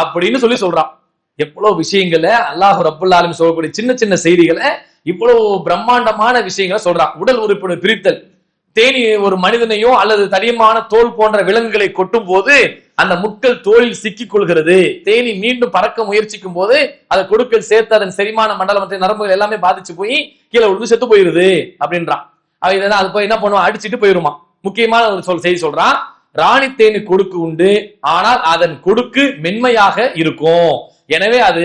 அப்படின்னு சொல்றான். எவ்வளவு விஷயங்களை அல்லாஹ் ரப்புல் ஆலமீன் சொல்லக்கூடிய சின்ன சின்ன செய்திகளை இவ்வளவு பிரம்மாண்டமான விஷயங்களை சொல்றான். உடல் உறுப்பு பிரித்தல், தேனி ஒரு மனிதனையோ அல்லது தடியமான தோல் போன்ற விலங்குகளை கொட்டும் போது அந்த முட்கள் தோலில் சிக்கிக் கொள்கிறது. தேனி மீண்டும் பறக்க முயற்சிக்கும் போது அதை கொடுக்கல் சேர்த்து அதன் செரிமான மண்டலம் மற்ற நரம்புகள் எல்லாமே பாதிச்சு போய் கீழே விழுந்து செத்து போயிருது அப்படின்றான். அது போய் என்ன பண்ணுவான், அடிச்சுட்டு போயிருமா. முக்கியமான ஒரு செய்தி சொல்றான், ராணி தேனி கொடுக்கு உண்டு, ஆனால் அதன் கொடுக்கு மென்மையாக இருக்கும். எனவே அது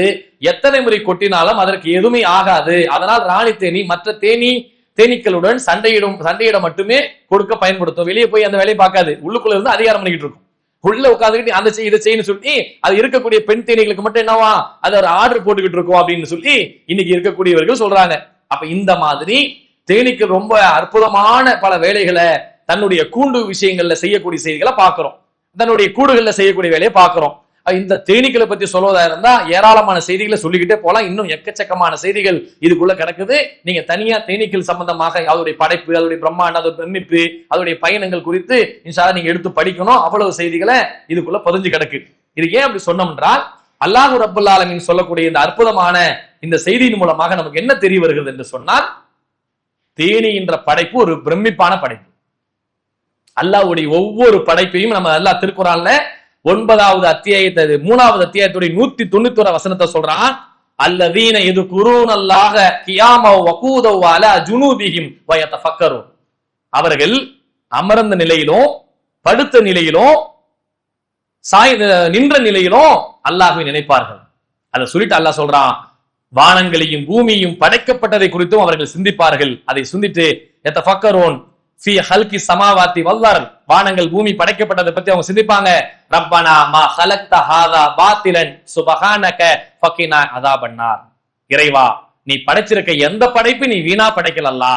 எத்தனை முறை கொட்டினாலும் அதற்கு எதுவுமே ஆகாது. அதனால் ராணி தேனி மற்ற தேனீக்களுடன் சண்டையிட மட்டுமே கொடுக்க பயன்படுத்தும். வெளியே போய் அந்த வேலையை பார்க்காது, உள்ளுக்குள்ள இருந்து அதிகாரம் பண்ணிக்கிட்டு இருக்கும். உள்ள உட்காந்துக்கிட்டு அந்த இதை செய்யணும் சொல்லி அது இருக்கக்கூடிய பெண் தேனீகளுக்கு மட்டும் என்னவா அது ஒரு ஆர்டர் போட்டுக்கிட்டு இருக்கும் அப்படின்னு சொல்லி இன்னைக்கு இருக்கக்கூடியவர்கள் சொல்றாங்க. அப்ப இந்த மாதிரி தேனீக்கள் ரொம்ப அற்புதமான பல வேலைகளை தன்னுடைய கூண்டு விஷயங்கள்ல செய்யக்கூடிய செய்திகளை பார்க்கிறோம், தன்னுடைய கூடுகள்ல செய்யக்கூடிய வேலையை பார்க்கிறோம். இந்த தேனீக்களை பத்தி சொல்வதா இருந்தா ஏராளமான செய்திகளை சொல்லிக்கிட்டே போலாம். இன்னும் எக்கச்சக்கமான செய்திகள் இதுக்குள்ள கிடக்குது. நீங்க தனியா தேனீக்கள் சம்பந்தமாக அதோடைய படைப்பு, அதோடைய பிரம்மாண்டம், அதோட பிரமிப்பு, அதோடைய பயணங்கள் குறித்து இன்ஷா அல்லாஹ் நீங்க எடுத்து படிக்கணும். அவ்வளவு செய்திகளை இதுக்குள்ள பதிஞ்சு கிடக்கு. இது ஏன் அப்படி சொன்னோம்ன்றால் அல்லாஹ் ரப்பல் ஆலமீன் சொல்லக்கூடிய இந்த அற்புதமான இந்த செய்தியின் மூலமாக நமக்கு என்ன தெரிய வருகிறது என்று சொன்னால், தேனி என்ற படைப்பு ஒரு பிரமிப்பான படைப்பு. அல்லாஹ்வுடைய ஒவ்வொரு படைப்பையும் நம்ம அல்லாஹ் திருக்குர்ஆன்ல 9வது அத்தியாயத்தை 3வது அத்தியாயத்துடைய 191 வசனத்தை சொல்றான். அல்லதீன யதுகுரூனல்லாஹ கியாமவ வகூதவ அலா ஜுனூபிஹிம் வ யதஃபக்கரூன். அவர்கள் அமர்ந்த நிலையிலும் படுத்த நிலையிலும் நின்ற நிலையிலும் அல்லாஹ்வை நினைப்பார்கள். அதை சொல்லிட்டு அல்லாஹ் சொல்றான், வானங்களையும் பூமியையும் படைக்கப்பட்டதை குறித்தும் அவர்கள் சிந்திப்பார்கள். அதை சிந்தித்து யதஃபக்கரூன் ஃபீ ஹல்கி ஸமாவாத்தி வல் அர்த், வானங்கள் பூமி படைக்கப்பட்டதை பத்தி அவங்க சிந்திப்பாங்க. ரப்பனா மா ஹலக்த ஹாதா பாத்திலன் சுப்ஹானக ஃபகினா அஸாபன்னார். இறைவா, நீ படைச்சிருக்க எந்த படைப்பு நீ வீணா படைக்கலல்லா,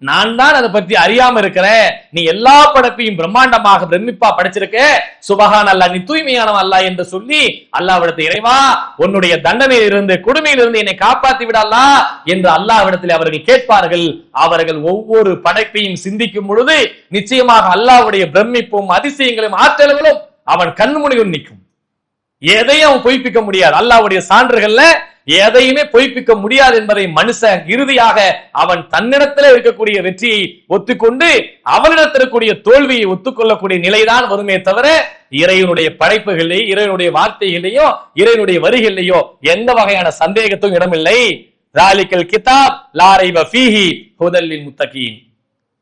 நான் தான் அதை பத்தி அறியாம இருக்கிறேன். நீ எல்லா படைப்பையும் பிரம்மாண்டமாக பிரமிப்பா படைச்சிருக்க. சுபஹான் அல்லாஹ், நீ தூய்மையானவன் அல்லாஹ் என்று சொல்லி அல்லாஹ்விடத்தில் இறைவா உன்னுடைய தண்டனையிலிருந்து கொடுமையிலிருந்து என்னை காப்பாற்றி விடல்லா என்று அல்லாஹ்விடத்தில் அவர்கள் கேட்பார்கள். அவர்கள் ஒவ்வொரு படைப்பையும் சிந்திக்கும் பொழுது நிச்சயமாக அல்லாஹ்வுடைய பிரமிப்பும் அதிசயங்களும் ஆற்றல்களும் அவன் கண்முனியில் நிற்கும். எதையும் அவன் பொய்ப்பிக்க முடியாது. அல்லாஹ்வுடைய சான்றுகள்ல எதையுமே பொய்ப்பிக்க முடியாது என்பதை மனுஷன் இறுதியாக அவன் தன்னிடத்தில் இருக்கக்கூடிய வெற்றியை ஒத்துக்கொண்டு அவனிடத்தில் இருக்கக்கூடிய தோல்வியை ஒத்துக்கொள்ளக்கூடிய நிலைதான் வருமே தவிர இறைவனுடைய படைப்புகளிலேயோ இறைவனுடைய வார்த்தைகளையோ இறைவனுடைய வரிகளிலேயோ எந்த வகையான சந்தேகத்தும் இடமில்லை. ஸாலிகல் கிதாப் லா ரைப ஃபீஹி ஹுதல் லில் முத்தகீன்.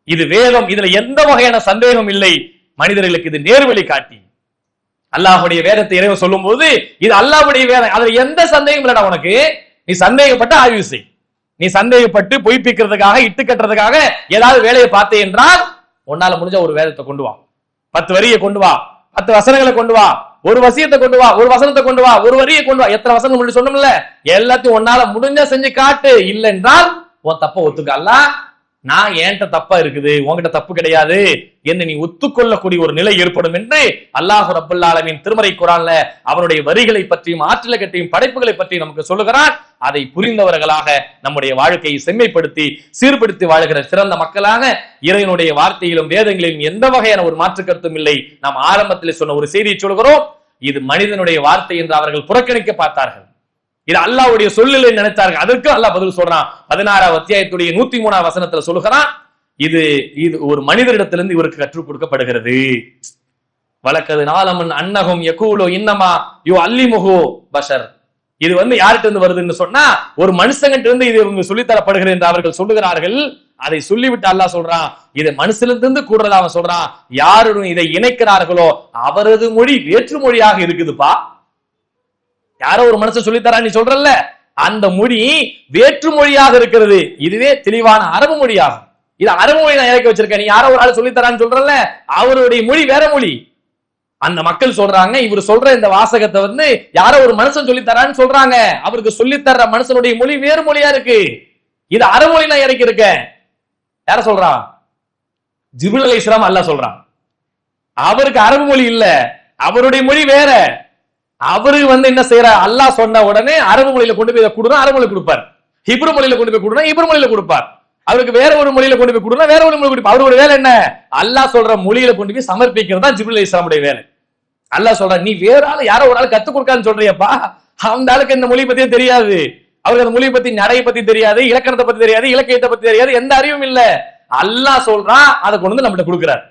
இது வேதம், இதுல எந்த வகையான சந்தேகம் இல்லை. மனிதர்களுக்கு இது நேர்வழி காட்டி. அல்லாஹ்வுடைய வேதத்தை இறைவன் சொல்லும் போது இது அல்லாஹ்வுடைய வேதம், அதுல எந்த சந்தேகம் இல்லடா உனக்கு. நீ சந்தேகப்பட்டு ஆய்வு செய். நீ சந்தேகப்பட்டு பொய்ப்பிக்கிறதுக்காக இட்டு கட்டுறதுக்காக ஏதாவது வேலையை பார்த்தே என்றால் உன்னால முடிஞ்ச ஒரு வேதத்தை கொண்டு வா, 10 வரியை கொண்டு வா, 10 வசனங்களை கொண்டு வா, ஒரு வசியத்தை கொண்டு வா, ஒரு வசனத்தை கொண்டு வா, ஒரு வரியை கொண்டு வா. எத்தனை வசனம் முன்னாடி சொன்னோம்ல, எல்லாத்தையும் உன்னால முடிஞ்ச செஞ்சு காட்டு. இல்லை என்றால் உன் தப்ப ஒத்துக்க. அல்லாஹ், நான் என்கிட்ட தப்பா இருக்குது, உன்கிட்ட தப்பு கிடையாது என்று நீ ஒத்துக்கொள்ளக்கூடிய ஒரு நிலை ஏற்படும் என்று அல்லாஹ் ரப்பல் ஆலமீன் திருமறை குர்ஆன்ல அவனுடைய வரிகளை பற்றியும் ஆற்றலை கட்டியும் படைப்புகளை பற்றி நமக்கு சொல்லுகிறான். அதை புரிந்தவர்களாக நம்முடைய வாழ்க்கையை செம்மைப்படுத்தி சீர்படுத்தி வாழ்கிற சிறந்த மக்களாக இறைவனுடைய வார்த்தையிலும் வேதங்களிலும் எந்த வகையான ஒரு மாற்று கருத்தும் இல்லை. நாம் ஆரம்பத்தில் சொன்ன ஒரு செய்தியை சொல்கிறோம், இது மனிதனுடைய வார்த்தை என்று அவர்கள் புறக்கணிக்க பார்த்தார்கள். இது அல்லாஹ்வுடைய சொல்லில் நினைத்தார்கள். அதற்கு அல்லாஹ் பதில் சொல்றான். 16வது அத்தியாயத்துடைய 103வது வசனத்துல சொல்லுகிறான், இது ஒரு மனிதரிடத்திலிருந்து இவருக்கு கற்றுக் கொடுக்கப்படுகிறது. வலக்கது நாலமன் அன்னகும் யகூலு இன்னமா யு அல்லிமுஹு பஷர். இது யார்கிட்ட இருந்து வருதுன்னு சொன்னா ஒரு மனுஷங்கிட்ட இருந்து இது இவங்க சொல்லித்தரப்படுகிறது என்று அவர்கள் சொல்லுகிறார்கள். அதை சொல்லிவிட்டு அல்லாஹ் சொல்றான், இது மனுஷனிலிருந்து கூடுறதா அவன் சொல்றான். யாருடன் இதை இணைக்கிறார்களோ அவரது மொழி வேற்று மொழியாக இருக்குதுப்பா. யாரோ ஒரு மனுஷன் சொல்லித்தரா நீ சொல்றல்ல, அந்த மொழி வேற்று மொழியாக இருக்கிறது. இதுவே தெளிவான அரபு மொழியாகும். இது அரபு மொழி நான் இறக்கி வச்சிருக்கேன். நீ யாரோ ஒரு ஆள் சொல்லித்தரான்னு சொல்றல்ல, அவருடைய மொழி வேற மொழி. அந்த மக்கள் சொல்றாங்க, இவர் சொல்ற இந்த வாசகத்தை யாரோ ஒரு மனுஷன் சொல்லித்தரான்னு சொல்றாங்க. அவருக்கு சொல்லித்தர மனுஷனுடைய மொழி வேறு மொழியா இருக்கு. இது அரபு மொழி நான் இறக்கி இருக்கேன். யார சொல்றான்? ஜிப்ரீல் அலைஹிஸ்ஸலாம் அல்லாஹ் சொல்றான். அவருக்கு அரபு மொழி இல்ல, அவருடைய மொழி வேற. அவரு என்ன செய்யற, அல்லாஹ் சொன்ன உடனே அரபு மொழியில கொண்டு போய் கொடுனா அரபு மொழி கொடுப்பார், ஹிப்ரு மொழியில கொண்டு போய் கொடுனா ஹிப்ரு மொழியில கொடுப்பார். அவருக்கு வேற ஒரு மொழியில கொண்டு போய் கொடுனா வேற ஒரு மொழி கொடுப்பார். அவரோட வேலை என்ன? அல்லாஹ் சொல்ற மொழியில கொண்டு போய் சமர்ப்பிக்கிறது தான் ஜிப்ரீல் அலைஹிஸ்ஸலாமுடைய வேலை. அல்லாஹ் சொல்ற, நீ வேற ஆள் யாரோ ஒரு ஆள் கத்து கொடுக்கான்னு சொல்றியப்பா, அந்த ஆளுக்கு இந்த மொழி பத்தியும் தெரியாது, அவருக்கு அந்த மொழியை பத்தி நடையை பத்தி தெரியாது, இலக்கணத்தை பத்தி தெரியாது, இலக்கியத்தை பத்தி தெரியாது, எந்த அறிவும் இல்ல. அல்லாஹ் சொல்றான், அதை கொண்டு நம்மகிட்ட கொடுக்கிறார்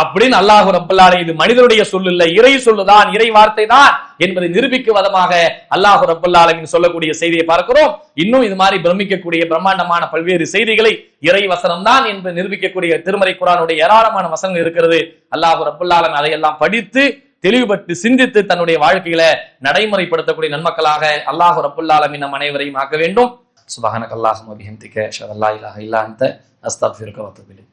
அப்படின்னு அல்லாஹ் ரப்பல் ஆலமீன். இது மனிதனுடைய சொல் இல்ல, இறை சொல்லுதான், இறை வார்த்தை தான் என்பதை நிரூபிக்கும் விதமாக அல்லாஹ் ரப்பல் ஆலமீன் சொல்லக்கூடிய செய்தியை பார்க்கிறோம். இன்னும் இது மாதிரி பிரமிக்கக்கூடிய பிரம்மாண்டமான பல்வேறு செய்திகளை இறை வசனம் தான் என்று நிரூபிக்கக்கூடிய திருமறை குர்ஆனுடைய ஏராளமான வசனங்கள் இருக்கிறது. அல்லாஹ் ரப்பல் ஆலமீன் அதையெல்லாம் படித்து தெளிவுபட்டு சிந்தித்து தன்னுடைய வாழ்க்கையில நடைமுறைப்படுத்தக்கூடிய நன்மக்களாக அல்லாஹ் ரப்பல் ஆலமீன் நம் அனைவரையும் ஆக்க வேண்டும். சுப்ஹானக அல்லாஹும்ம வபிஹம்திக அஷ்ஹது அல்லா இலாஹா இல்லா அன்த அஸ்தக்ஃபிருக வ அத்தூபு இலைக்.